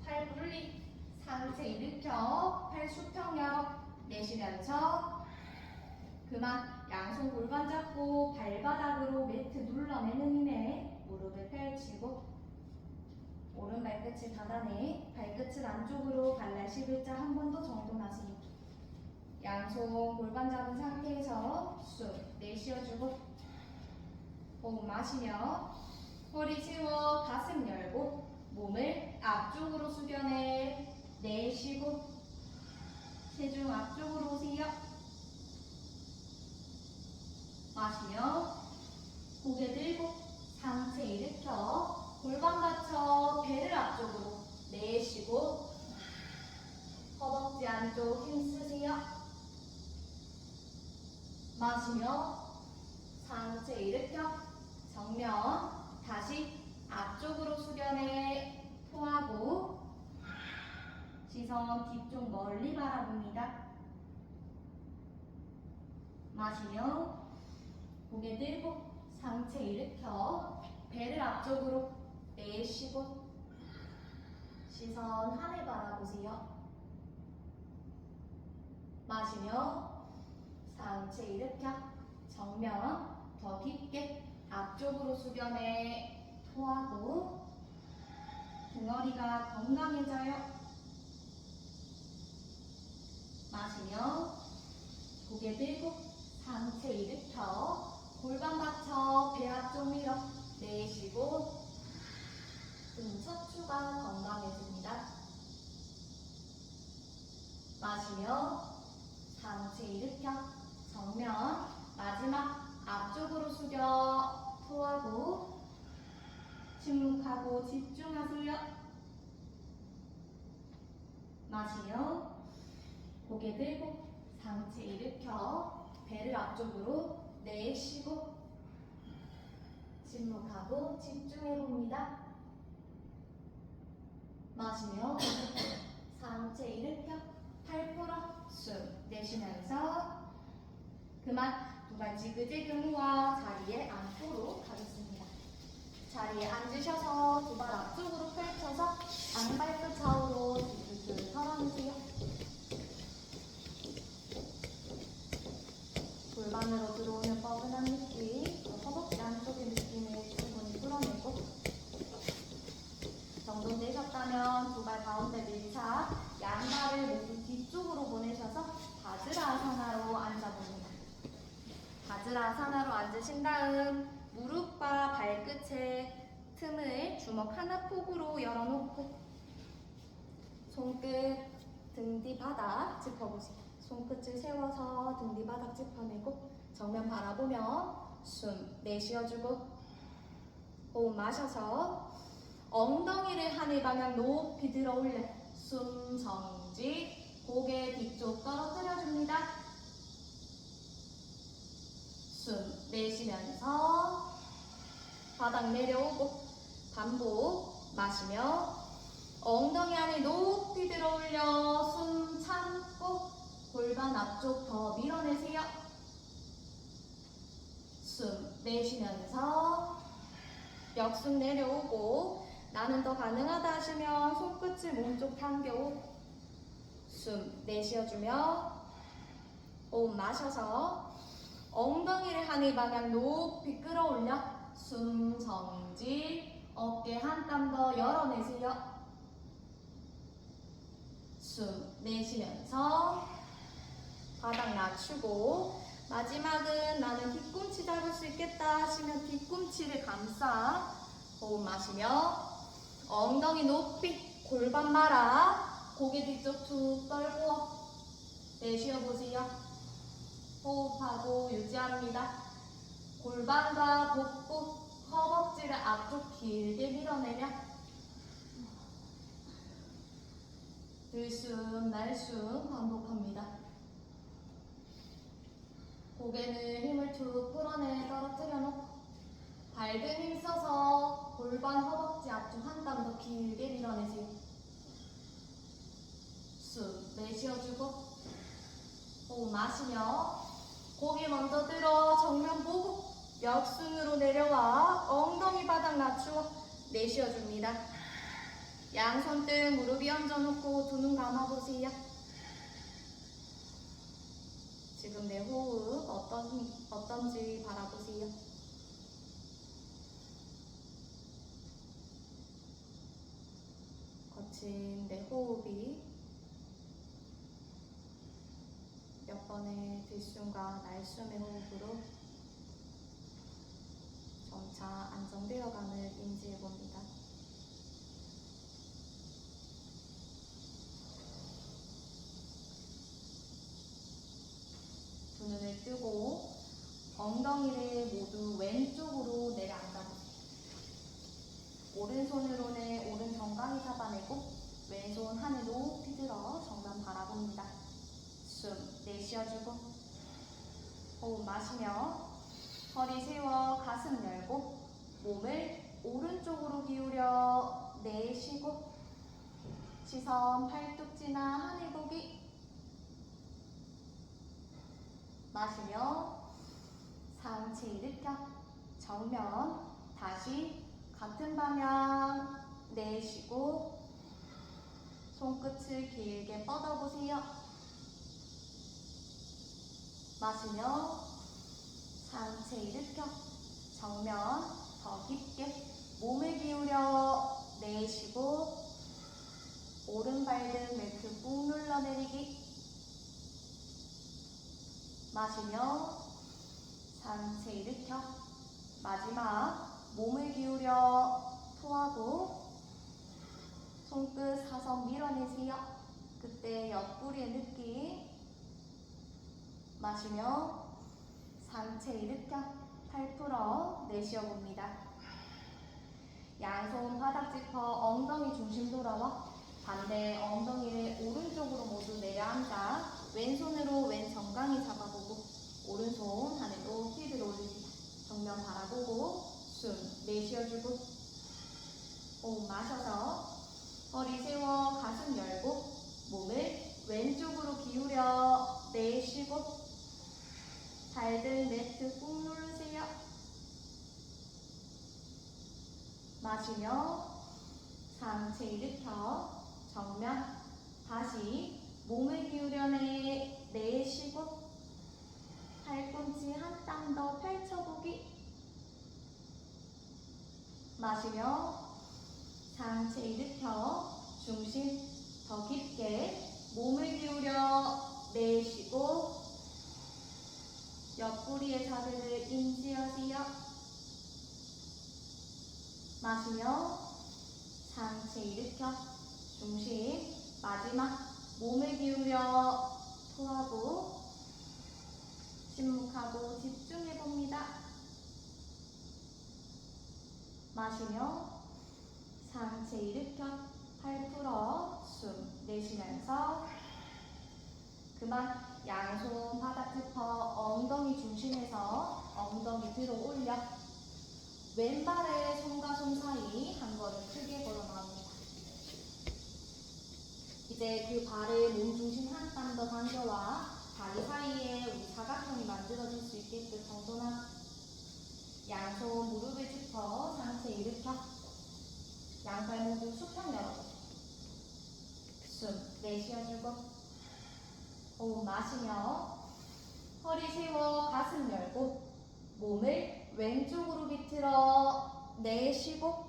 팔 분리 상체 일으켜 팔 수평 열어 내쉬면서 그만 양손 골반 잡고 발바닥으로 매트 눌러내는 힘에 무릎을 펼치고 오른 발끝을 닫아내 발끝을 안쪽으로 발날 11자 한 번 더 정돈하세요. 양손 골반 잡은 상태에서 숨 내쉬어주고 호흡 마시며 허리 세워 가슴 열고 몸을 앞쪽으로 숙여내 내쉬고 체중 앞쪽으로 오세요. 마시며 고개 들고 상체 일으켜 골반 받쳐 배를 앞쪽으로 내쉬고 허벅지 안쪽 힘쓰세요. 마시며 상체 일으켜 정면 다시 앞쪽으로 숙여내 토하고 시선 뒤쪽 멀리 바라봅니다. 마시며 고개 들고 상체 일으켜 배를 앞쪽으로 내쉬고 시선 하늘 바라보세요. 마시며 상체 일으켜 정면 더 깊게 앞쪽으로 숙여내 토하고 등허리가 건강해져요. 마시며 고개 들고 상체 일으켜 골반 받쳐 배 앞쪽 밀어 내쉬고 등 척추가 건강해집니다. 마시며 상체 일으켜 정면 마지막 앞쪽으로 숙여 토하고 침묵하고 집중하세요. 마시며 고개 들고 상체 일으켜 배를 앞쪽으로 내쉬고 침묵하고 집중해봅니다. 마시며 상체 일으켜 팔 풀어 숨 내쉬면서 그만 두 발 지그재그 모아 자리에 앉도록 하겠습니다. 자리에 앉으셔서 두 발 앞쪽으로 펼쳐서 양발끝 좌우로 뒤틀틀 털어주세요. 골반으로 들어오는 뻐근한 느낌, 허벅지 안쪽의 느낌을 충분히 풀어내고 정돈되셨다면 두 발 가운데 밀착, 양발을 모두 뒤쪽으로 보내셔서 바즈라아사나로 앉아봅니다. 바즈라아사나로 앉으신 다음 무릎과 발끝의 틈을 주먹 하나 폭으로 열어놓고 손끝 등 뒤 바닥 짚어보세요. 손끝을 세워서 등 뒤 바닥 짚어내고 정면 바라보며 숨 내쉬어주고 호흡 마셔서 엉덩이를 하늘 방향 높이 들어 올려 숨 정지 고개 뒤쪽 떨어뜨려줍니다. 숨 내쉬면서 바닥 내려오고 반복 마시며 엉덩이 안을 높이 들어 올려 숨 참고 골반 앞쪽 더 밀어내세요. 숨 내쉬면서 역숨 내려오고 나는 더 가능하다 하시면 손끝을 몸쪽 당겨오고 숨 내쉬어주며 호흡 마셔서 엉덩이를 하늘 방향 높이 끌어올려 숨 정지 어깨 한 땀 더 열어내세요. 숨 내쉬면서 바닥 낮추고 마지막은 나는 뒤꿈치 잡을 수 있겠다 하시면 뒤꿈치를 감싸 호흡 마시며 엉덩이 높이 골반 말아 고개 뒤쪽 툭 떨고 내쉬어보세요. 호흡하고 유지합니다. 골반과 복부, 허벅지를 앞쪽 길게 밀어내며 들숨 날숨 반복합니다. 고개는 힘을 툭 풀어내 떨어뜨려 놓고 발등 힘써서 골반 허벅지 앞쪽 한 땀 더 길게 밀어내세요. 숨 내쉬어주고 호흡 마시며 고개 먼저 들어 정면 보고 역순으로 내려와 엉덩이 바닥 낮추어 내쉬어줍니다. 양손등 무릎 얹어놓고 두 눈 감아보세요. 지금 내 호흡 어떤지 바라보세요. 거친 내 호흡이 몇 번의 들숨과 날숨의 호흡으로 점차 점차 안정되어감을 인지해봅니다. 두 눈을 뜨고 엉덩이를 모두 왼쪽으로 내려앉아보세요. 오른손으로는 오른 정강이 잡아내고 왼손 하늘 높이 들어 정면 바라봅니다. 숨 내쉬어주고 호흡 마시며 허리 세워 가슴 열고 몸을 오른쪽으로 기울여 내쉬고 시선 팔뚝지나 하늘 보기 마시며 상체 일으켜 정면 다시 같은 방향 내쉬고 손끝을 길게 뻗어보세요. 마시며 상체 일으켜 정면 더 깊게 몸을 기울여 내쉬고 오른발 등 매트 꾹 눌러내리기 마시며 상체 일으켜 마지막 몸을 기울여 토하고 손끝 사선 밀어내세요. 그때 옆구리의 느낌 마시며 상체 일으켜 팔 풀어 내쉬어봅니다. 양손 바닥 짚어 엉덩이 중심 돌아와 반대 엉덩이를 오른쪽으로 모두 내려앉아 왼손으로 왼 정강이 잡아보고 오른손 하늘 높이 들어 올립니다. 정면 바라보고 숨 내쉬어주고 호흡 마셔서 허리 세워 가슴 열고 몸을 왼쪽으로 기울여 내쉬고 발등 매트 꾹 누르세요. 마시며 상체 일으켜 정면 다시 몸을 기울여 내쉬고 팔꿈치 한 땀 더 펼쳐보기 마시며 상체 일으켜 중심 더 깊게 몸을 기울여 내쉬고 옆구리의 자세를 인지하세요. 마시며 상체 일으켜 중심 마지막 몸을 기울여 토하고 침묵하고 집중해봅니다. 마시며 상체 일으켜 팔 풀어 숨 내쉬면서 그만 양손 바닥 짚어 엉덩이 중심에서 엉덩이 들어 올려 왼발에 손과 손 사이 한 걸음 크게 걸어 나옵니다. 이제 그 발을 몸 중심 한 땀 더 당겨와 다리 사이에 우리 사각형이 만들어질 수 있게끔 정돈하고 양손 무릎을 짚어 상체 일으켜 양발 모두 수평 열어보세요. 숨 내쉬어주고 호흡 마시며 허리 세워 가슴 열고 몸을 왼쪽으로 비틀어 내쉬고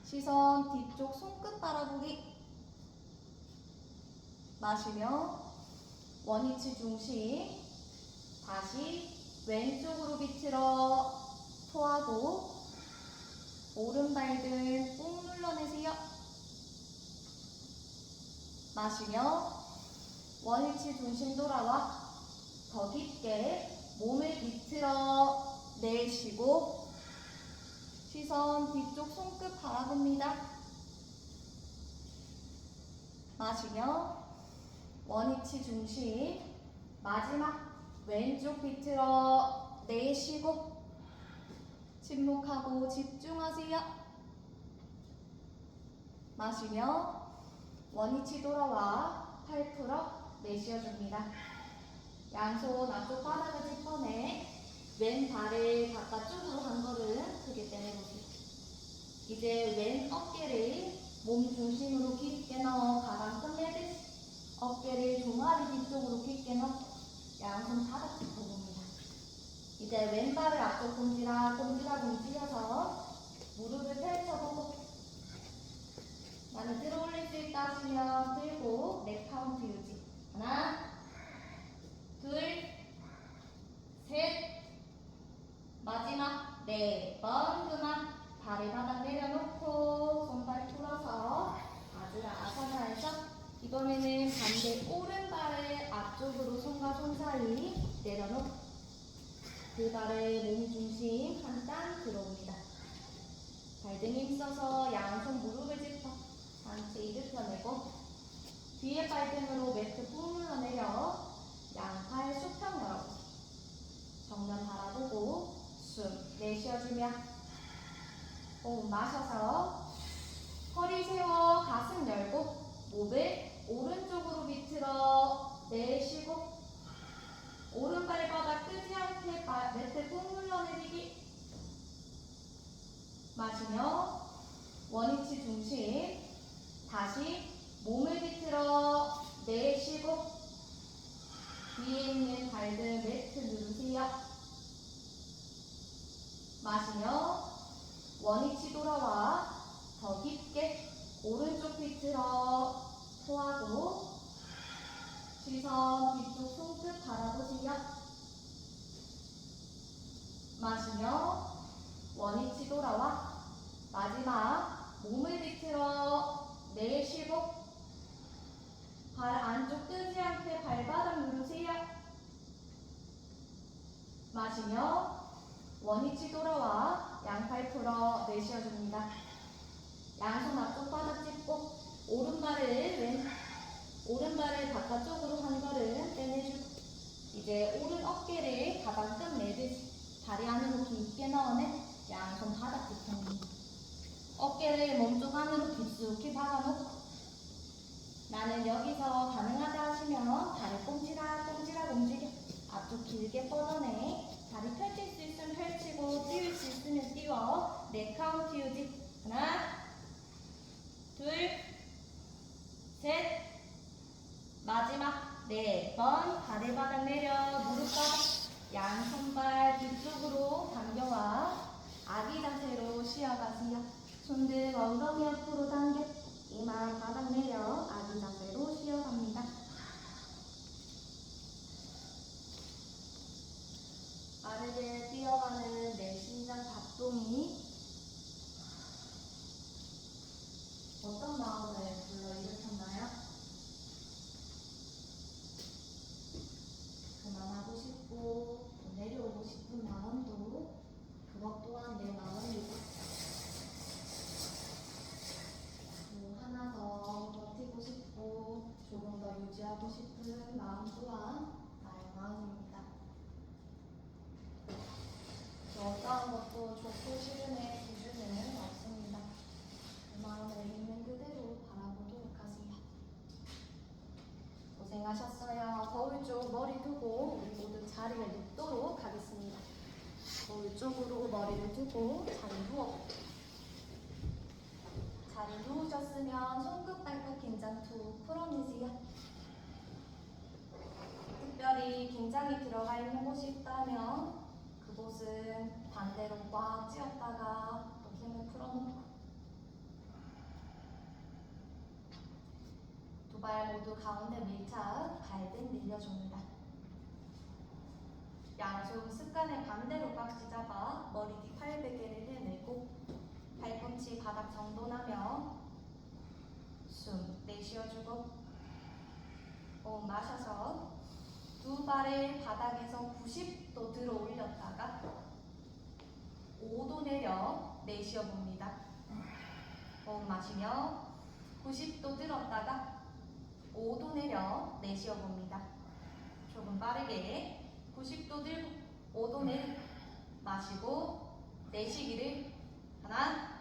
시선 뒤쪽 손끝 바라보기 마시며 원위치 중심 다시 왼쪽으로 비틀어 토하고 오른발 등 꾹 눌러내세요. 마시며 원위치 중심 돌아와 더 깊게 몸을 비틀어 내쉬고 시선 뒤쪽 손끝 바라봅니다. 마시며 원위치 중심 마지막 왼쪽 비틀어 내쉬고 침묵하고 집중하세요. 마시며 원위치 돌아와 팔 풀어 내쉬어줍니다. 양손 앞쪽 바닥을 짚어내 왼발을 바깥쪽으로 한 걸음 크게 떼내보세요. 이제 왼 어깨를 몸 중심으로 깊게 넣어 가방 끝내듯이 어깨를 종아리 뒤쪽으로 깊게 넣고 양손 바닥 짚어봅니다. 이제 왼발을 앞쪽 꼼지락 움직여서 무릎을 펼쳐보고 나는 들어 올릴 수 있다 하시면 들고 넥 카운트 유지. 하나 둘 셋 마지막 4번 그만. 발을 바닥 내려놓고 손발 풀어서 아즈라 아사나에서 이번에는 반대 오른발을 앞쪽으로 손과 손 사이 내려놓고 그 발의 몸 중심 한 땀 들어옵니다. 발등 힘써서 양손 무릎을 짚어 상체 이득 펴내고 뒤에 발등으로 매트 꾹 눌러내려 양팔 수평 열어보세요. 정면 바라보고 숨 내쉬어주며 호흡 마셔서 허리 세워 가슴 열고 목을 오른쪽으로 비틀어 내쉬고 오른발바닥 뜨지 않게 매트 꾹 눌러내리기. 마시며 원위치 중심. 다시 몸을 비틀어 내쉬고 뒤에 있는 발등 매트 누르세요. 마시며 원위치 돌아와 더 깊게 오른쪽 비틀어 토하고 시선 뒤쪽 손끝 바라보시며 마시며 원위치 돌아와 마지막 몸을 비틀어 내쉬고 발 안쪽 뜨지 않게 발바닥 누르세요. 마시며 원위치 돌아와 양팔 풀어 내쉬어줍니다. 양손 앞쪽 바닥 짚고 오른발을 바깥쪽으로 한 걸음 빼내주고 이제 오른 어깨를 가방 끝 내듯이 다리 안으로 깊게 넣어내 양손 바닥 짚습니다. 어깨를 몸쪽 안으로 깊숙이 박아놓고 나는 여기서 가능하다 하시면 다리 꼼지락꼼지락 움직여 앞쪽 길게 뻗어내 다리 펼칠 수 있으면 펼치고 띄울 수 있으면 띄워 4카운트 유지. 하나 둘 셋 마지막 4번 발바닥 내려 무릎 바닥 양손발 뒤쪽으로 당겨와 아기 자세로 쉬어가세요. 손등 엉덩이 앞으로 당겨 이마 바닥 내려 아기 자세로 쉬어갑니다. 빠르게 뛰어가는 내 심장 박동이 어떤 마음을 불러일으켰나요? 그만하고 싶고 내려오고 싶은 마음도 그것 또한 내 마음이고 또 하나 더 버티고 싶고 조금 더 유지하고 싶은 마음 또한 나의 마음입니다. 어떠한 것도 좋고 싫음의 기준은 없습니다. 그 마음을 있는 그대로 바라보도록 하세요. 고생하셨어요. 거울 쪽 머리 두고 우리 모두 자리에 눕도록 하겠습니다. 거울 쪽으로 머리를 두고 자리 누워볼게요. 자리 누우셨으면 손끝 발끝 긴장 툭 풀어내세요. 특별히 긴장이 들어가 있는 곳이 있다면 그곳은 반대로 꽉 쥐었다가 또 힘을 풀어놓고 두 발 모두 가운데 밀착, 발등 늘려줍니다. 양손 습관에 반대로 깍지 잡아 머리 뒤 팔베개를 해내고 발꿈치 바닥 정돈하며 숨 내쉬어주고 호흡 마셔서 두 발을 바닥에서 90도 들어 올렸다가 5도 내려 내쉬어봅니다. 호흡 마시며 90도 들었다가 5도 내려 내쉬어봅니다. 조금 빠르게 90도 들고 5도 내리고 마시고 내쉬기를 하나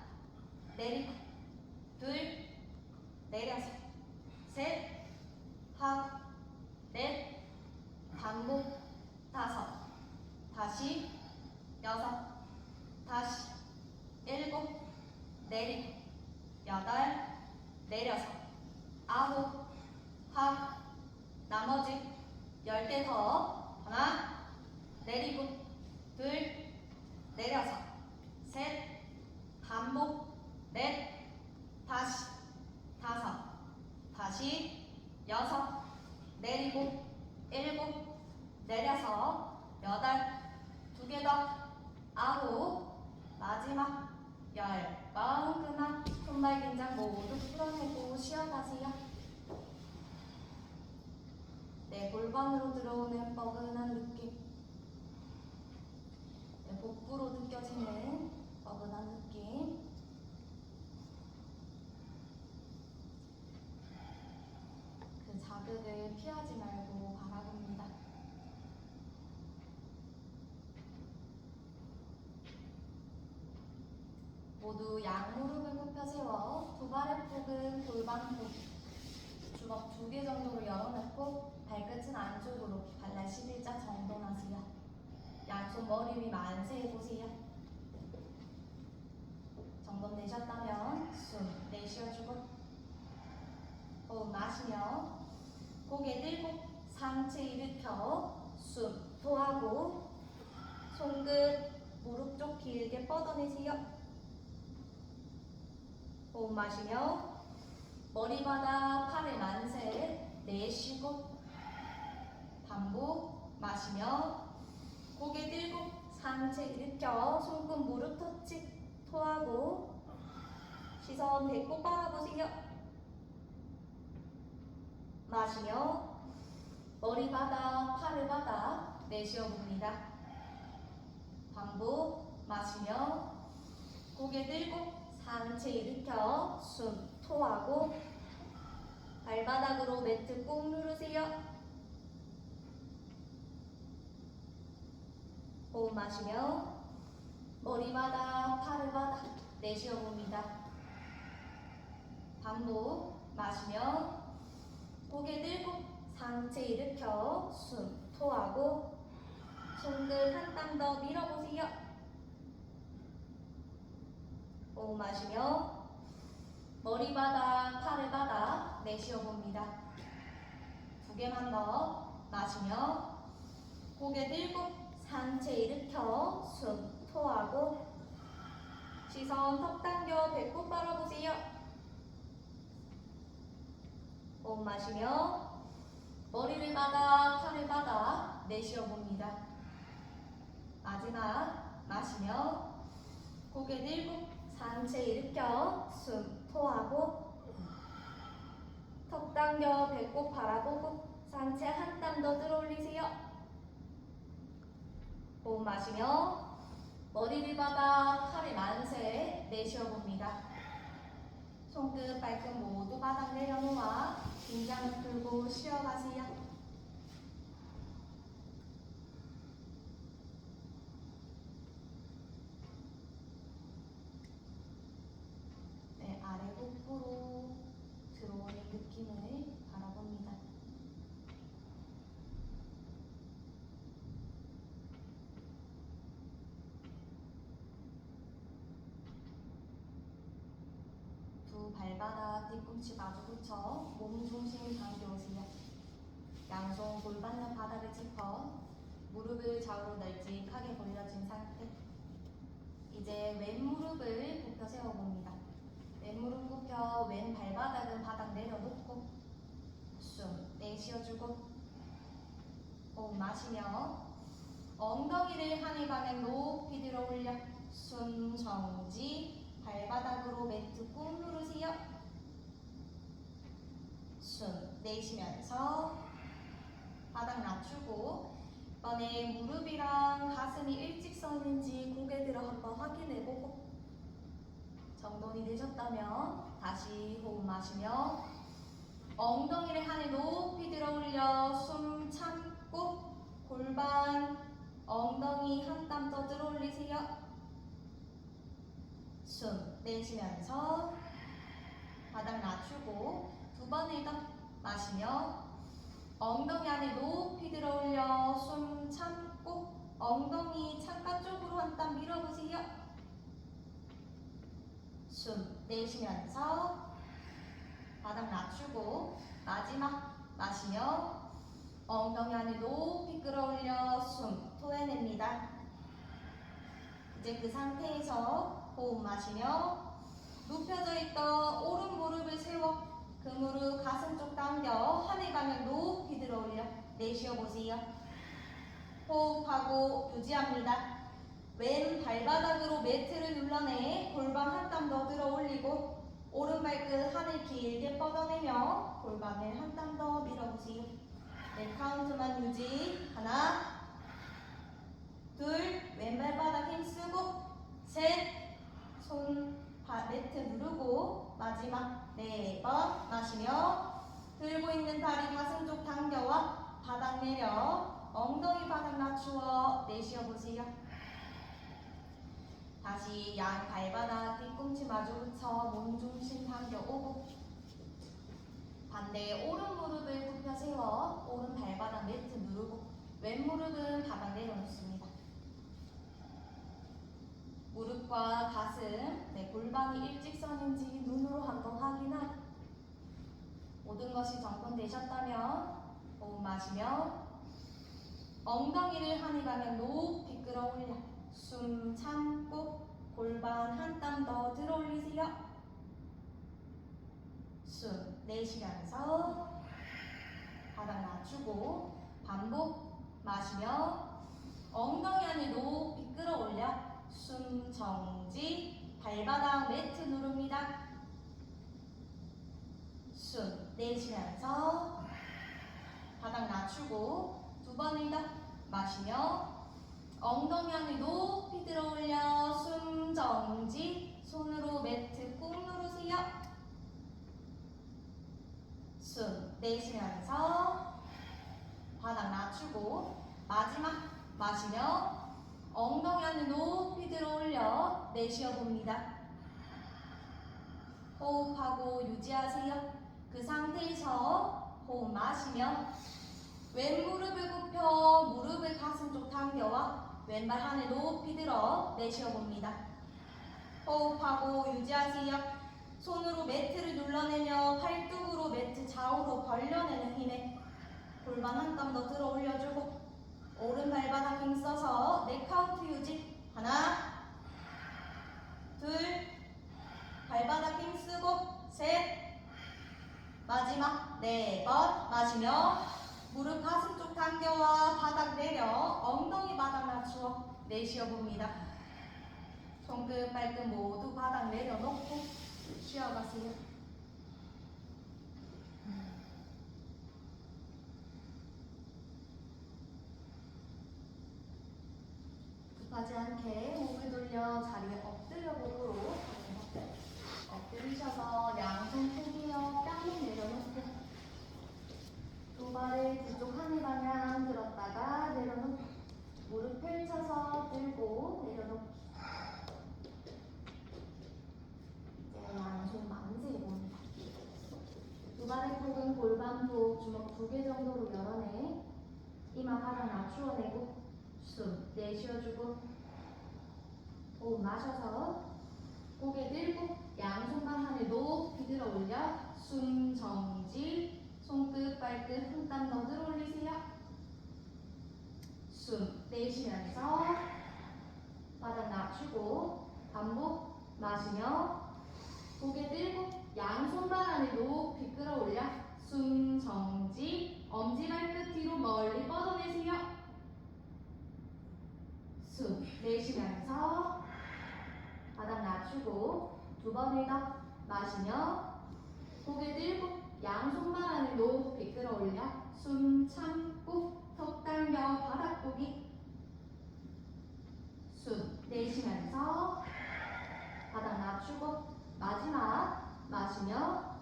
내리고 둘 내려서 셋 하고 넷 반복 5 다시 6 다시 7 내리고 8 내려서 9 하고 나머지 10개 더 하나 내리고 둘 내려서 셋 반복 넷 다시 5 다시 6 내리고 7 내려서 8 2개 더 9 마지막 10번 그만. 손발 긴장 모두 풀어내고 쉬어가세요. 네, 골반으로 들어오는 뻐근한 느낌. 네, 복부로 느껴지는 뻐근한 느낌. 그 자극을 피하지 말고 바라봅니다. 모두 양무릎을 굽혀 세워 두 발의 폭은 골반 폭. 주먹 2개 정도를 열어놓고 발끝은 안쪽으로 발날 11자 정돈하세요. 양손 머리 위 만세해보세요. 정돈되셨다면 숨 내쉬어주고 호흡 마시며 고개 들고 상체 일으켜 숨 토하고 손끝 무릎 쪽 길게 뻗어내세요. 호흡 마시며 머리바닥 팔을 만세 내쉬고 반복 마시며 고개 들고 상체 일으켜 손끝 무릎 터치 토하고 시선 배꼽 바라보세요. 마시며 머리바닥 팔을 바닥 내쉬어봅니다. 반복 마시며 고개 들고 상체 일으켜 숨 토하고 발바닥으로 매트 꾹 누르세요. 호흡 마시며 머리바닥 팔을 바닥 내쉬어봅니다. 반복 마시며 고개 들고 상체 일으켜 숨 토하고 손끝 한 땀 더 밀어보세요. 호흡 마시며 머리바닥 팔을 바닥 내쉬어봅니다. 2개만 더 마시며 고개 들고 상체 일으켜 숨 토하고 시선 턱 당겨 배꼽 바라보세요. 호흡 마시며 머리를 바닥 팔을 바닥 내쉬어봅니다. 마지막 마시며 고개 들고 상체 일으켜 숨 토하고 턱 당겨 배꼽 바라보고 상체 한 땀 더 들어올리세요. 호흡 마시며 머리를 바닥 팔을 만세 내쉬어봅니다. 손끝 발끝 모두 바닥 내려놓아 긴장을 풀고 쉬어가세요. 네, 아래 복부로 들어오는 느낌을 바라봅니다. 두 발바닥 뒤꿈치 마주 붙여 몸 중심 당겨오세요. 양손 골반 옆 바닥을 짚어 무릎을 좌우로 널찍하게 벌려진 상태. 이제 왼 무릎을 굽혀 세워봅니다. 왼 무릎 굽혀 왼 발바닥은 바닥 내려놓고 숨 내쉬어주고 호흡 마시며 엉덩이를 하늘 방향 높이 들어 올려 숨 정지 발바닥으로 매트 꾹 누르세요. 숨 내쉬면서 바닥 낮추고 이번에 무릎이랑 가슴이 일직선인지 고개 들어 한번 확인해보고 정돈이 되셨다면 다시 호흡 마시며 엉덩이를 하늘 높이 들어 올려 숨 참고 골반 엉덩이 한 땀 더 들어 올리세요. 숨 내쉬면서 바닥 낮추고 2번을 더 마시며 엉덩이 안에 높이 들어 올려 숨 참고 엉덩이 창가 쪽으로 한 땀 밀어보세요. 숨 내쉬면서 바닥 낮추고 마지막 마시며 엉덩이 안에 높이 끌어올려 숨 토해냅니다. 이제 그 상태에서 호흡 마시며 눕혀져 있던 오른 무릎을 세워 그 무릎 가슴 쪽 당겨 하늘 방향 높이 들어 올려 내쉬어보세요. 호흡하고 유지합니다. 왼 발바닥으로 매트를 눌러내 골반 한 땀 더 들어 올리고 오른 발끝 하늘 길게 뻗어내며 골반을 한 땀 더 밀어보세요. 네, 카운트만 유지. 하나, 둘, 왼발 바닥 힘쓰고, 셋, 매트 누르고, 마지막 네 번 마시며 들고 있는 다리 가슴 쪽 당겨와 바닥 내려 엉덩이 바닥 낮추어 내쉬어보세요. 다시 양 발바닥 뒤꿈치 마주 붙여 몸 중심 당겨오고 반대 오른 무릎을 굽혀 세워 오른 발바닥 매트 누르고 왼 무릎은 바닥 내려놓습니다. 무릎과 가슴, 골반이 일직선인지 눈으로 한번 확인하고 모든 것이 정돈되셨다면 호흡 마시며 엉덩이를 하늘 방향 높이 끌어올려 숨 참고 골반 한 땀 더 들어 올리세요. 숨 내쉬면서 바닥 낮추고 반복 마시며 엉덩이 안을 높이 끌어올려 숨 정지 발바닥 매트 누릅니다. 숨 내쉬면서 바닥 낮추고 두 번을 더 마시며 엉덩이 안을 높이 들어 올려 숨 정지 손으로 매트 꾹 누르세요. 숨 내쉬면서 바닥 낮추고 마지막 마시며 엉덩이 안을 높이 들어 올려 내쉬어 봅니다. 호흡하고 유지하세요. 그 상태에서 호흡 마시며 왼 무릎을 굽혀 무릎을 가슴 쪽 당겨와 왼발 하늘 높이 들어 내쉬어 봅니다. 호흡하고 유지하세요. 손으로 매트를 눌러내며 팔뚝으로 매트 좌우로 벌려내는 힘에 골반 한 땀 더 들어 올려주고 오른 발바닥 힘써서 네 카운트 유지. 하나, 둘, 발바닥 힘쓰고 셋, 마지막 네 번 마시며 무릎 가슴 쪽 당겨와 바닥 내려 엉덩이 바닥 낮추어 내쉬어 봅니다. 손끝 발끝 모두 바닥 내려놓고 쉬어가세요. 급하지 않게 몸을 돌려 자리에 엎드려 보도록 엎드리셔서 양손 포기어 뺨을 내려놓고 두 발을 뒤쪽 하늘 방향 들었다가 내려놓고 무릎 펼쳐서 들고 내려놓기. 이제 양손 만지해봅니다. 두 발의 폭은 골반폭 주먹 2개 정도로 열어내 이마 바닥 낮추어내고 숨 내쉬어주고 호흡 마셔서 고개 들고 양손만 하늘 높이 들어 올려 숨 정지 손끝 발끝 한 땀 더 들어 올리세요. 숨 내쉬면서 바닥 낮추고 반복 마시며 고개 들고 양손만 하늘 높이 끌어올려 숨 정지 엄지발끝 뒤로 멀리 뻗어내세요. 숨 내쉬면서 바닥 낮추고 두 번을 더 마시며 고개 들고 양손만 하늘 높이 끌어올려 숨 참고 턱 당겨 바닥 보기. 숨 내쉬면서 바닥 낮추고 마지막 마시며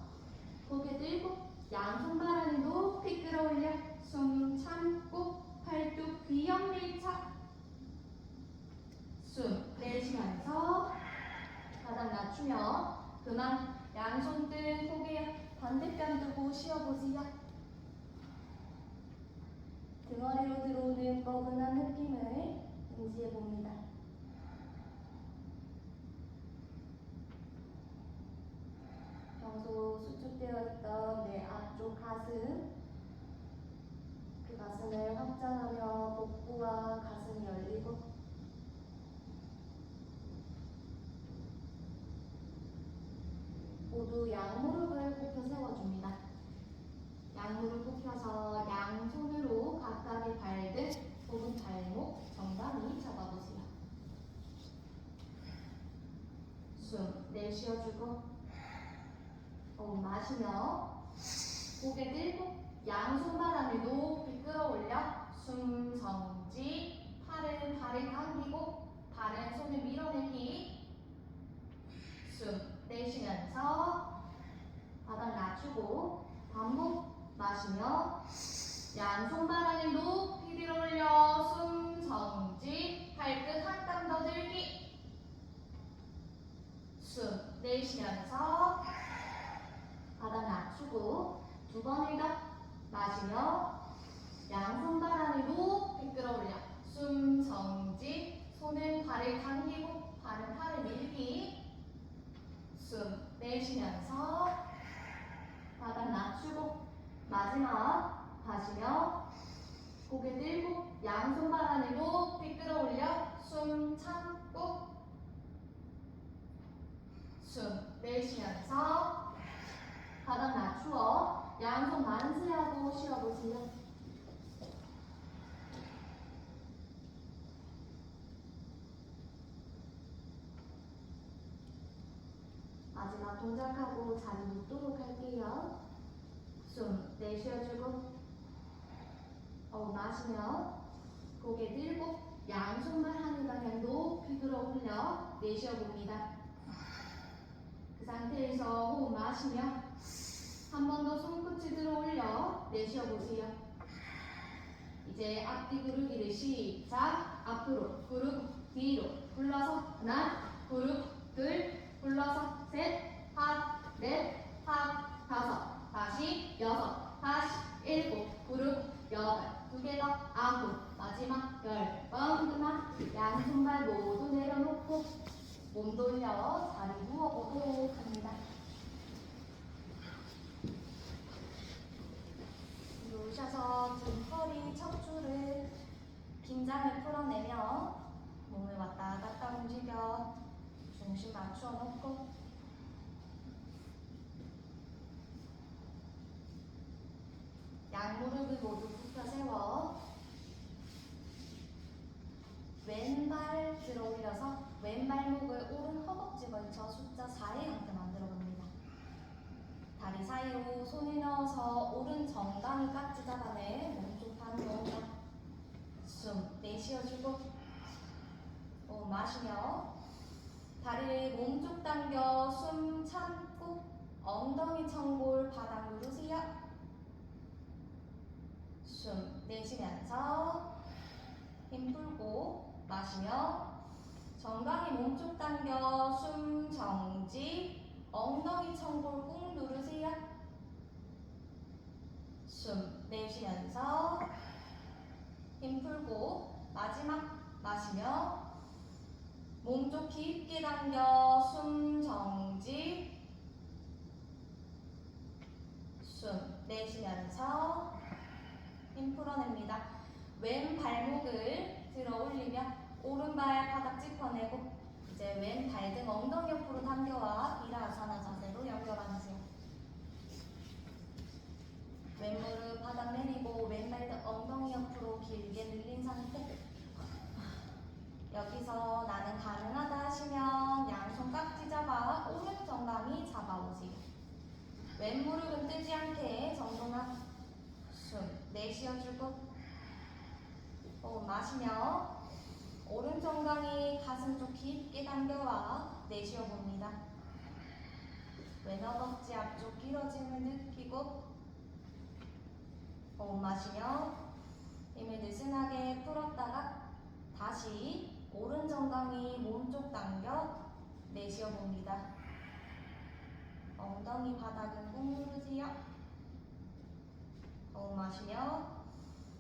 고개 들고 양손만 하늘 높이 끌어올려 숨 참고 팔뚝 귀염 밀착. 숨 내쉬면서 바닥 낮추며 그만 양손들 고개 반대편 두고 쉬어보세요. 등허리로 들어오는 뻐근한 느낌을 인지해봅니다. 평소 수축되어 있던 내 앞쪽 가슴, 그 가슴을 확장하며 복부와 가슴이 열리고 모두 양무릎을 굽혀 세워줍니다. 양무릎 굽혀서 양손으로 각각의 발등 혹은 발목 정강히 잡아보세요. 숨 내쉬어주고 호흡 마시며 고개 들고 양손 바람을 높이 끌어올려 숨 정지. 팔은 발을 당기고 다른 손을 밀어내기. 숨 내쉬면서 바닥 낮추고 반복 마시며 양손 바람을 높이 들어올려 숨 정지. 발끝 한 땀 더 들기. 숨 내쉬면서 바닥 낮추고 두 번을 더 마시며 양손 바람을 높이 끌어올려 숨 정지. 손은 발을 당기고 발은 팔을 밀기. 숨 내쉬면서 바닥 낮추고 마지막 하시며 고개 들고 양손 바람을 높이 끌어올려 숨 참고 숨 내쉬면서 바닥 낮추어 양손 만세하고 쉬어보세요. 마지막 동작하고 자리 눕도록 할게요. 숨 내쉬어주고 마시며 고개 들고 양손만 하늘 방향 높이 들어올려 내쉬어봅니다. 그 상태에서 호흡 마시며 한 번 더 손끝을 들어올려 내쉬어보세요. 이제 앞뒤 구르기를 시작. 앞으로 구르고 뒤로 굴러서 하나, 구르고 둘, 굴러서 셋, 넷, 다섯, 다시 여섯, 다시 일곱, 구르고 여덟, 두 개 더 아홉, 마지막 10번 그만. 양손발 모두 내려놓고 몸 돌려 자리 누워보도록 합니다. 누우셔서 등, 허리, 척추를 긴장을 풀어내며 몸을 왔다 갔다 움직여 중심 맞추어 놓고 양무릎을 모두 굽혀 세워 왼발 들어 올려서 왼발목을 오른 허벅지 걸쳐 숫자 4의 형태 만들어 봅니다. 다리 사이로 손을 넣어서 오른 정강이 깍지 잡아내 몸쪽 반으로 온다. 숨 내쉬어주고 호흡 마시며 다리를 몸쪽 당겨 숨 참고 엉덩이 청골 바닥 누르세요. 숨 내쉬면서 힘 풀고 마시며 정강이 몸쪽 당겨 숨 정지. 엉덩이 청골 꾹 누르세요. 숨 내쉬면서 힘 풀고 마지막 마시며 몸쪽 깊게 당겨 숨 정지. 숨 내쉬면서 힘 풀어냅니다. 왼 발목을 들어 올리며 오른발 바닥 짚어내고 이제 왼 발등 엉덩이 옆으로 당겨와 비라아사나 자세로 연결하세요. 왼무릎 바닥 내리고 왼발 등 엉덩이 옆으로 길게 늘린 상태. 여기서 나는 가능하다 하시면 양손 깍지 잡아 오른 정강이 잡아오세요. 왼무릎은 뜨지 않게 정돈하고 숨 내쉬어주고 호흡 마시며 오른 정강이 가슴 쪽 깊게 당겨와 내쉬어봅니다. 왼 허벅지 앞쪽 길어짐을 느끼고 호흡 마시며 힘을 느슨하게 풀었다가 다시 오른 정강이 몸쪽 당겨 내쉬어봅니다. 엉덩이 바닥은 꾹 누르세요. 호흡 마시며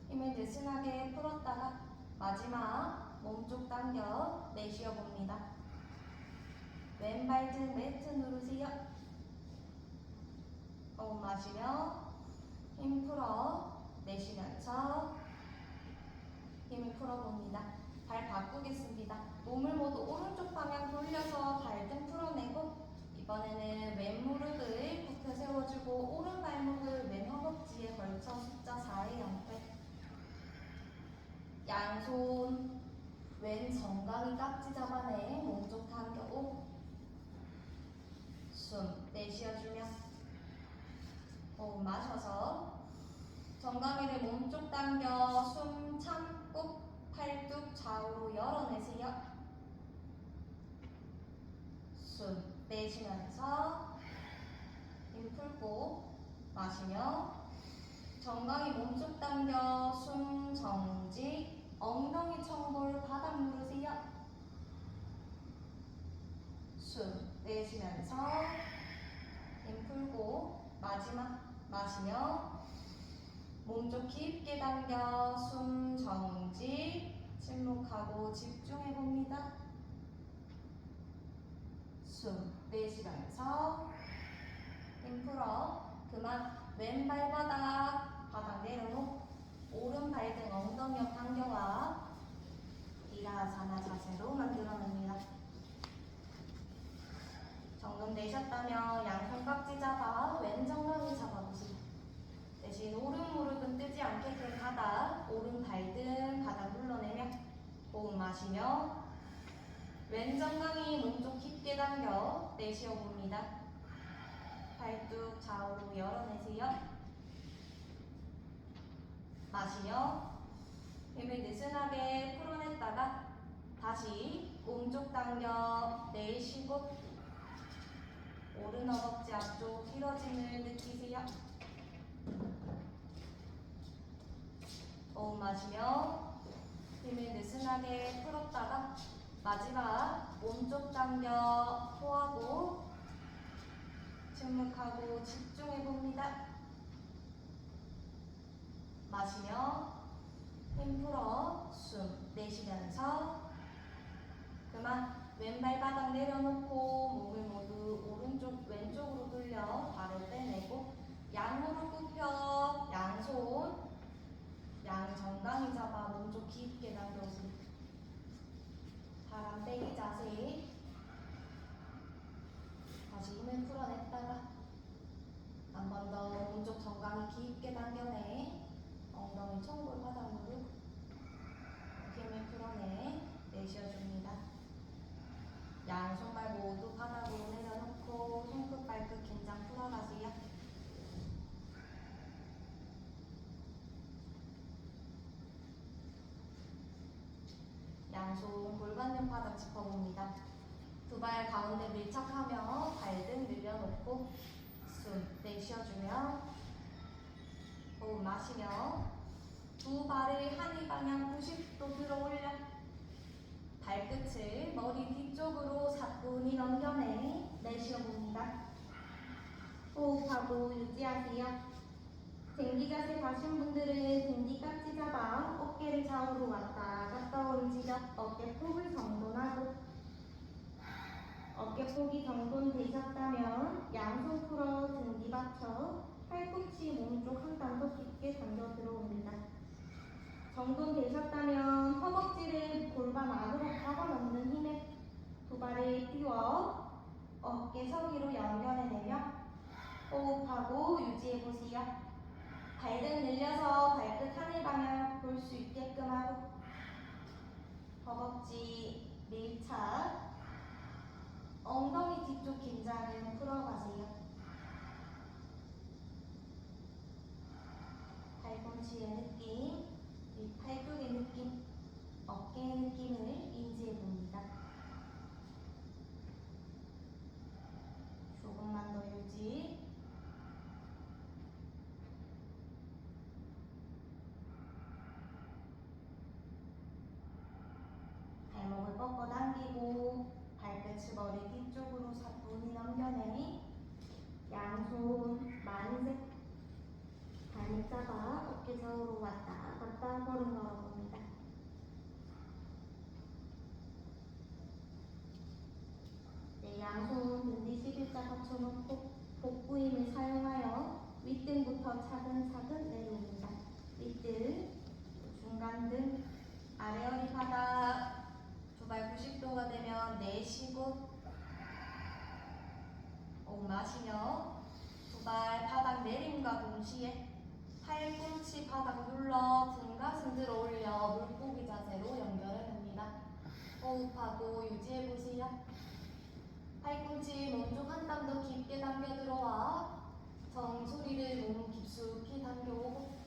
힘을 느슨하게 풀었다가 마지막 몸쪽 당겨 내쉬어봅니다. 왼발 등 매트 누르세요. 호흡 마시며 힘 풀어 내쉬면서 힘을 풀어봅니다. 발 바꾸겠습니다. 몸을 모두 오른쪽 방향 돌려서 발등 풀어내고 이번에는 왼 무릎을 굽혀 세워주고 오른 발목을 왼 허벅지에 걸쳐 숫자 4의 형태. 양손 왼 정강이 깍지 잡아내 몸쪽 당겨오 내쉬어주며 호흡 마셔서 정강이를 몸쪽 당겨 숨 참고 팔뚝 좌우로 열어내세요. 숨 내쉬면서 힘 풀고 마시며 정강이 몸쪽 당겨 숨 정지 엉덩이 청골 바닥 누르세요. 숨 내쉬면서 힘 풀고 마지막 마시며 몸쪽 깊게 당겨 숨 정지 침묵하고 집중해 봅니다. 숨 내쉬면서 힘 풀어 그만 왼발 바닥 내려놓고 오른발 등 엉덩이 옆 당겨와 일하사나 자세로 만들어냅니다. 정돈 내셨다면 양손 깍지 잡아 왼정강이 잡아보세요. 대신 오른 무릎은 뜨지 않게 그 바닥, 오른 발 등 바닥 눌러내며 호흡 마시며 왼정강이 몸쪽 깊게 당겨 내쉬어 봅니다. 팔뚝 좌우로 열어내세요. 마시며 힘을 느슨하게 풀어냈다가 다시 몸쪽 당겨 내쉬고 오른 허벅지 앞쪽 길어짐을 느끼세요. 호흡 마시며 힘을 느슨하게 풀었다가 마지막 몸쪽 당겨 토하고 침묵하고 집중해 봅니다. 마시며 힘 풀어 숨 내쉬면서 그만 왼발 바닥 내려놓고 몸을 모두 오른쪽 왼쪽으로 돌려 발을 빼내고 양무릎 굽혀 양손 양정강이 잡아 몸쪽 깊게 당겨오세요. 바람 빼기 자세. 다시 힘을 풀어냈다가 한 번 더 몸쪽 정강이 깊게 당겨내 엉덩이 청골 바닥 누르고 힘을 풀어내 내쉬어줍니다. 양손발 모두 바닥으로 내려놓고 손끝 발끝 긴장 풀어가세요. 양손 골반면 바닥 짚어봅니다. 두 발 가운데 밀착하며 발등 늘려놓고 숨 내쉬어주며 호흡 마시며 두 발을 하늘 방향 90도 들어 올려 발끝을 머리 뒤쪽으로 사뿐히 넘겨내 내쉬어봅니다. 호흡하고 유지하세요. 댕기 자세 가신 분들은 댕기 깍지 잡아 어깨를 좌우로 왔다 갔다 움직여 어깨폭을 정돈하고 어깨폭이 정돈되셨다면 양손 풀어 등 뒤받쳐 팔꿈치 몸쪽 한 단 더 깊게 당겨 들어옵니다. 정돈되셨다면 허벅지를 골반 안으로 박아 넣는 힘에 두 발을 띄워 어깨 서기로 연결해내며 호흡하고 유지해보세요. 발등 늘려서 발끝 하늘 방향 볼 수 있게끔 하고 허벅지 밀착 엉덩이 뒤쪽 긴장을 풀어가세요. 팔꿈치의 느낌, 이 팔뚝의 느낌, 어깨의 느낌을 인지해봅니다. 조금만 더 유지. 발목을 뻗고 당기고 발끝을 머리 뒤쪽으로 사뿐히 넘겨내 양손 만세 발목 잡아 어깨 좌우로 왔다 갔다 걸음 걸어봅니다. 네, 양손 등 뒤 11자 받쳐놓고 복부 힘을 사용하여 윗등부터 차근차근 내려옵니다. 윗등, 중간 등, 아래 허리 바닥 두 발 90도가 되면 내쉬고 호흡 마시며 두 발 바닥 내림과 동시에 팔꿈치 바닥 눌러 등 가슴 들어 올려 물고기 자세로 연결해냅니다. 호흡하고 유지해보세요. 팔꿈치 몸쪽 한 땀 더 깊게 당겨 들어와 정소리를 몸 깊숙이 당겨오고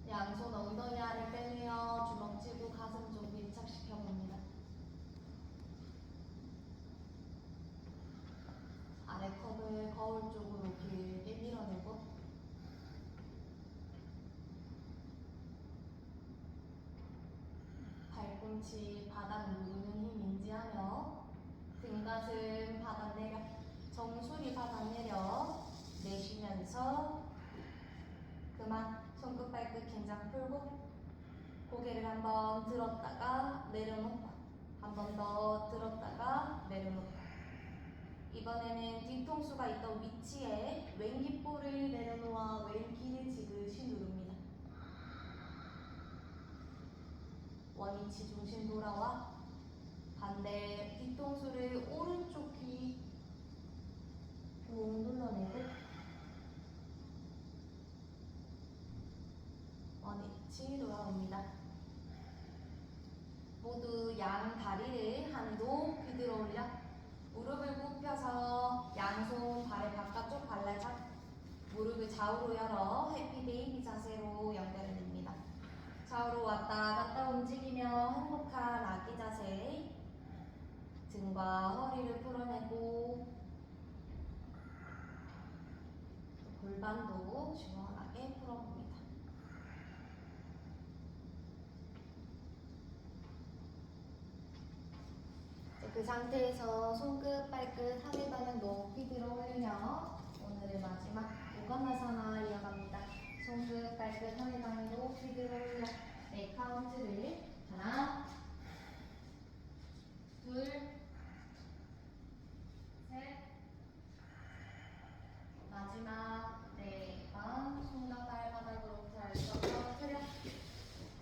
양손 엉덩이 아래 빼내어 주먹 쥐고 가슴 좀 밀착시켜 봅니다. 아래 컵을 거울 쪽으로 길게 밀어내고 팔꿈치 바닥 누르는 힘 인지하며 등 가슴 바닥 내려 정수리 바닥 내려 내쉬면서 그만 손끝 발끝 긴장 풀고 고개를 한번 들었다가 내려놓고 한 번 더 들었다가 내려놓고 이번에는 뒤통수가 있던 위치에 왼깃볼을 내려놓아 왼귀를 지그시 누릅니다. 원위치 중심 돌아와 반대 뒤통수를 오른쪽 귀 꾹 눌러내고 원위치 돌아옵니다. 모두 양 다리를 한 높이 들어 올려 무릎을 굽혀서 양손 발의 바깥쪽 발날 잡고 무릎을 좌우로 열어 해피 베이비 자세로 연결해줍니다. 좌우로 왔다 갔다 움직이며 행복한 아기 자세 등과 허리를 풀어내고 골반도 시원하게 풀어봅니다. 그 상태에서 손끝, 발끝 하늘방향 높이 들어 올리며 오늘의 마지막 오가나사나 이어갑니다. 손끝, 발끝 하늘방향 높이 들어 올려 네 카운트를 하나, 둘, 셋, 마지막 네 번 손과 발바닥으로 펼쳐 터뜨려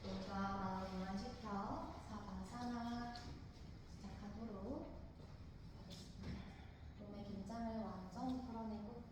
몸과 마음만 시켜 사바사나 시작하도록 하겠습니다. 몸의 긴장을 완전히 풀어내고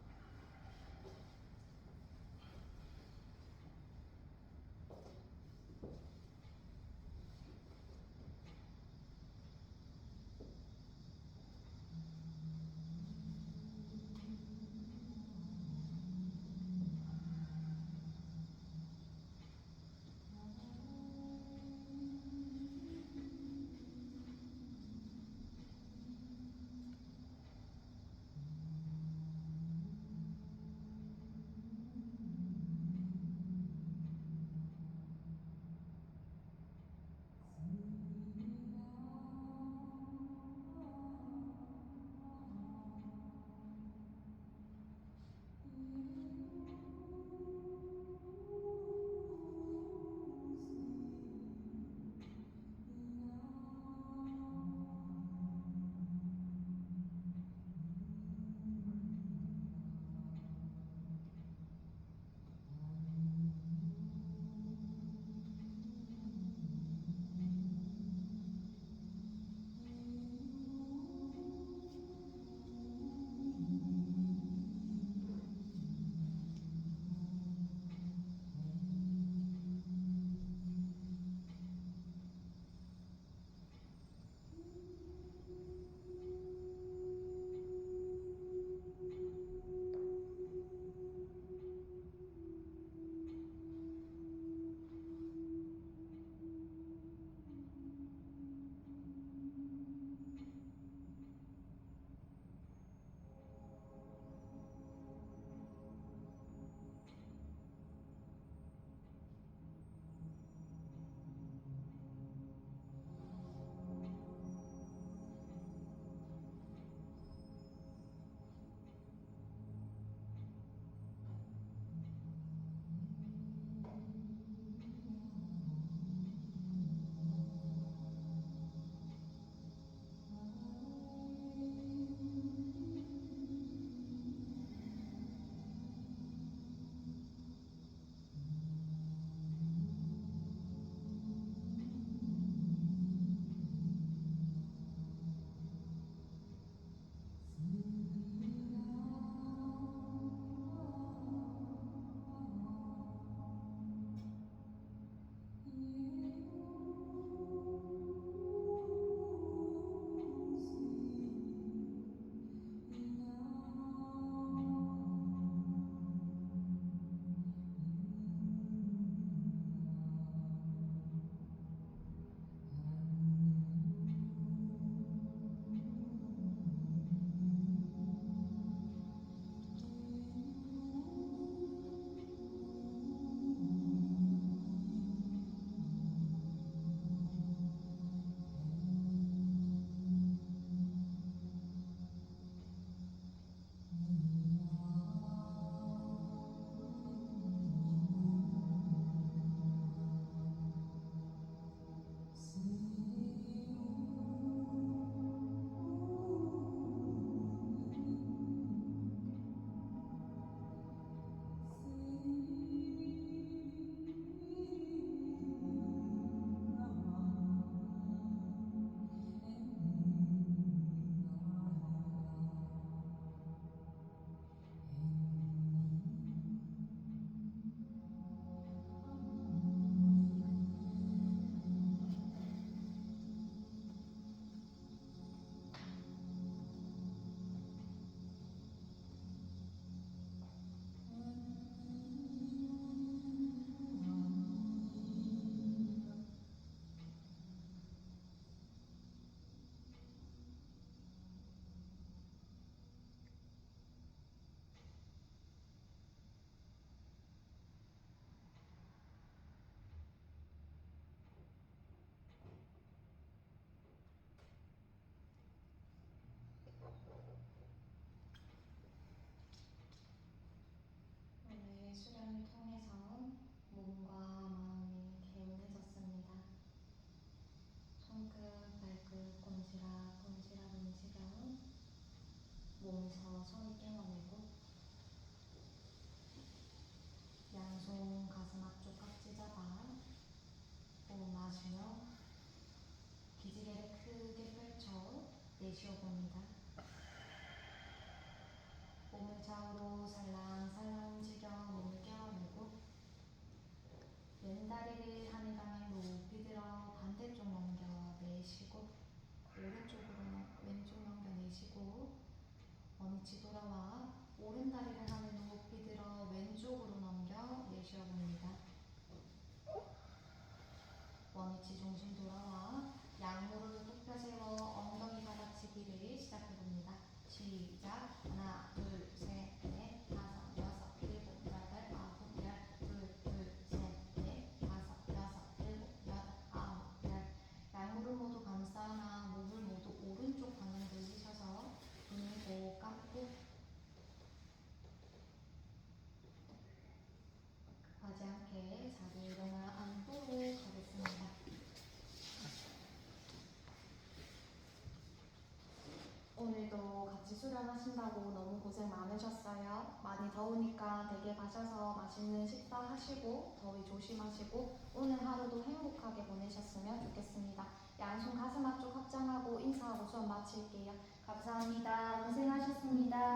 움찔하는 지경. 몸에서 손을 떼어내고 양손 가슴 앞쪽 깍지 잡아 호흡 마시며 기지개를 크게 펼쳐 내쉬어봅니다. 몸을 좌우로 살랑살랑 움직여 몸을 깨어내고 왼다리를 하늘 방향 높이 들어 반대쪽 넘겨 내쉬고 왼쪽 넘겨 내쉬고 원위치 돌아와 오른다리를 하늘 높이 들어 왼쪽으로 넘겨 내쉬어봅니다. 원위치 중심 돌아와 양무릎을 굽혀 세워 엉덩이 받아치기를 시작해봅니다. 시작. 하나, 둘, 셋, 넷, 다섯, 여섯, 일곱, 여덟, 아홉, 열. 둘, 셋, 넷, 다섯, 여섯, 일곱, 여덟, 아홉, 열. 양무릎 모두 감싸나 몸을 모두 오른쪽 방향 돌리셔서 눈을 꼭 감고 급하지 않게 자리에 일어나 앉도록 하겠습니다. 오늘도 같이 수련하신다고 너무 고생 많으셨어요. 많이 더우니까 댁에 가셔서 맛있는 식사 하시고 더위 조심하시고 오늘 하루도 행복하게 보내셨으면 좋겠습니다. 양손 가슴 앞쪽 확장하고 인사하고 수업 마칠게요. 감사합니다. 고생하셨습니다.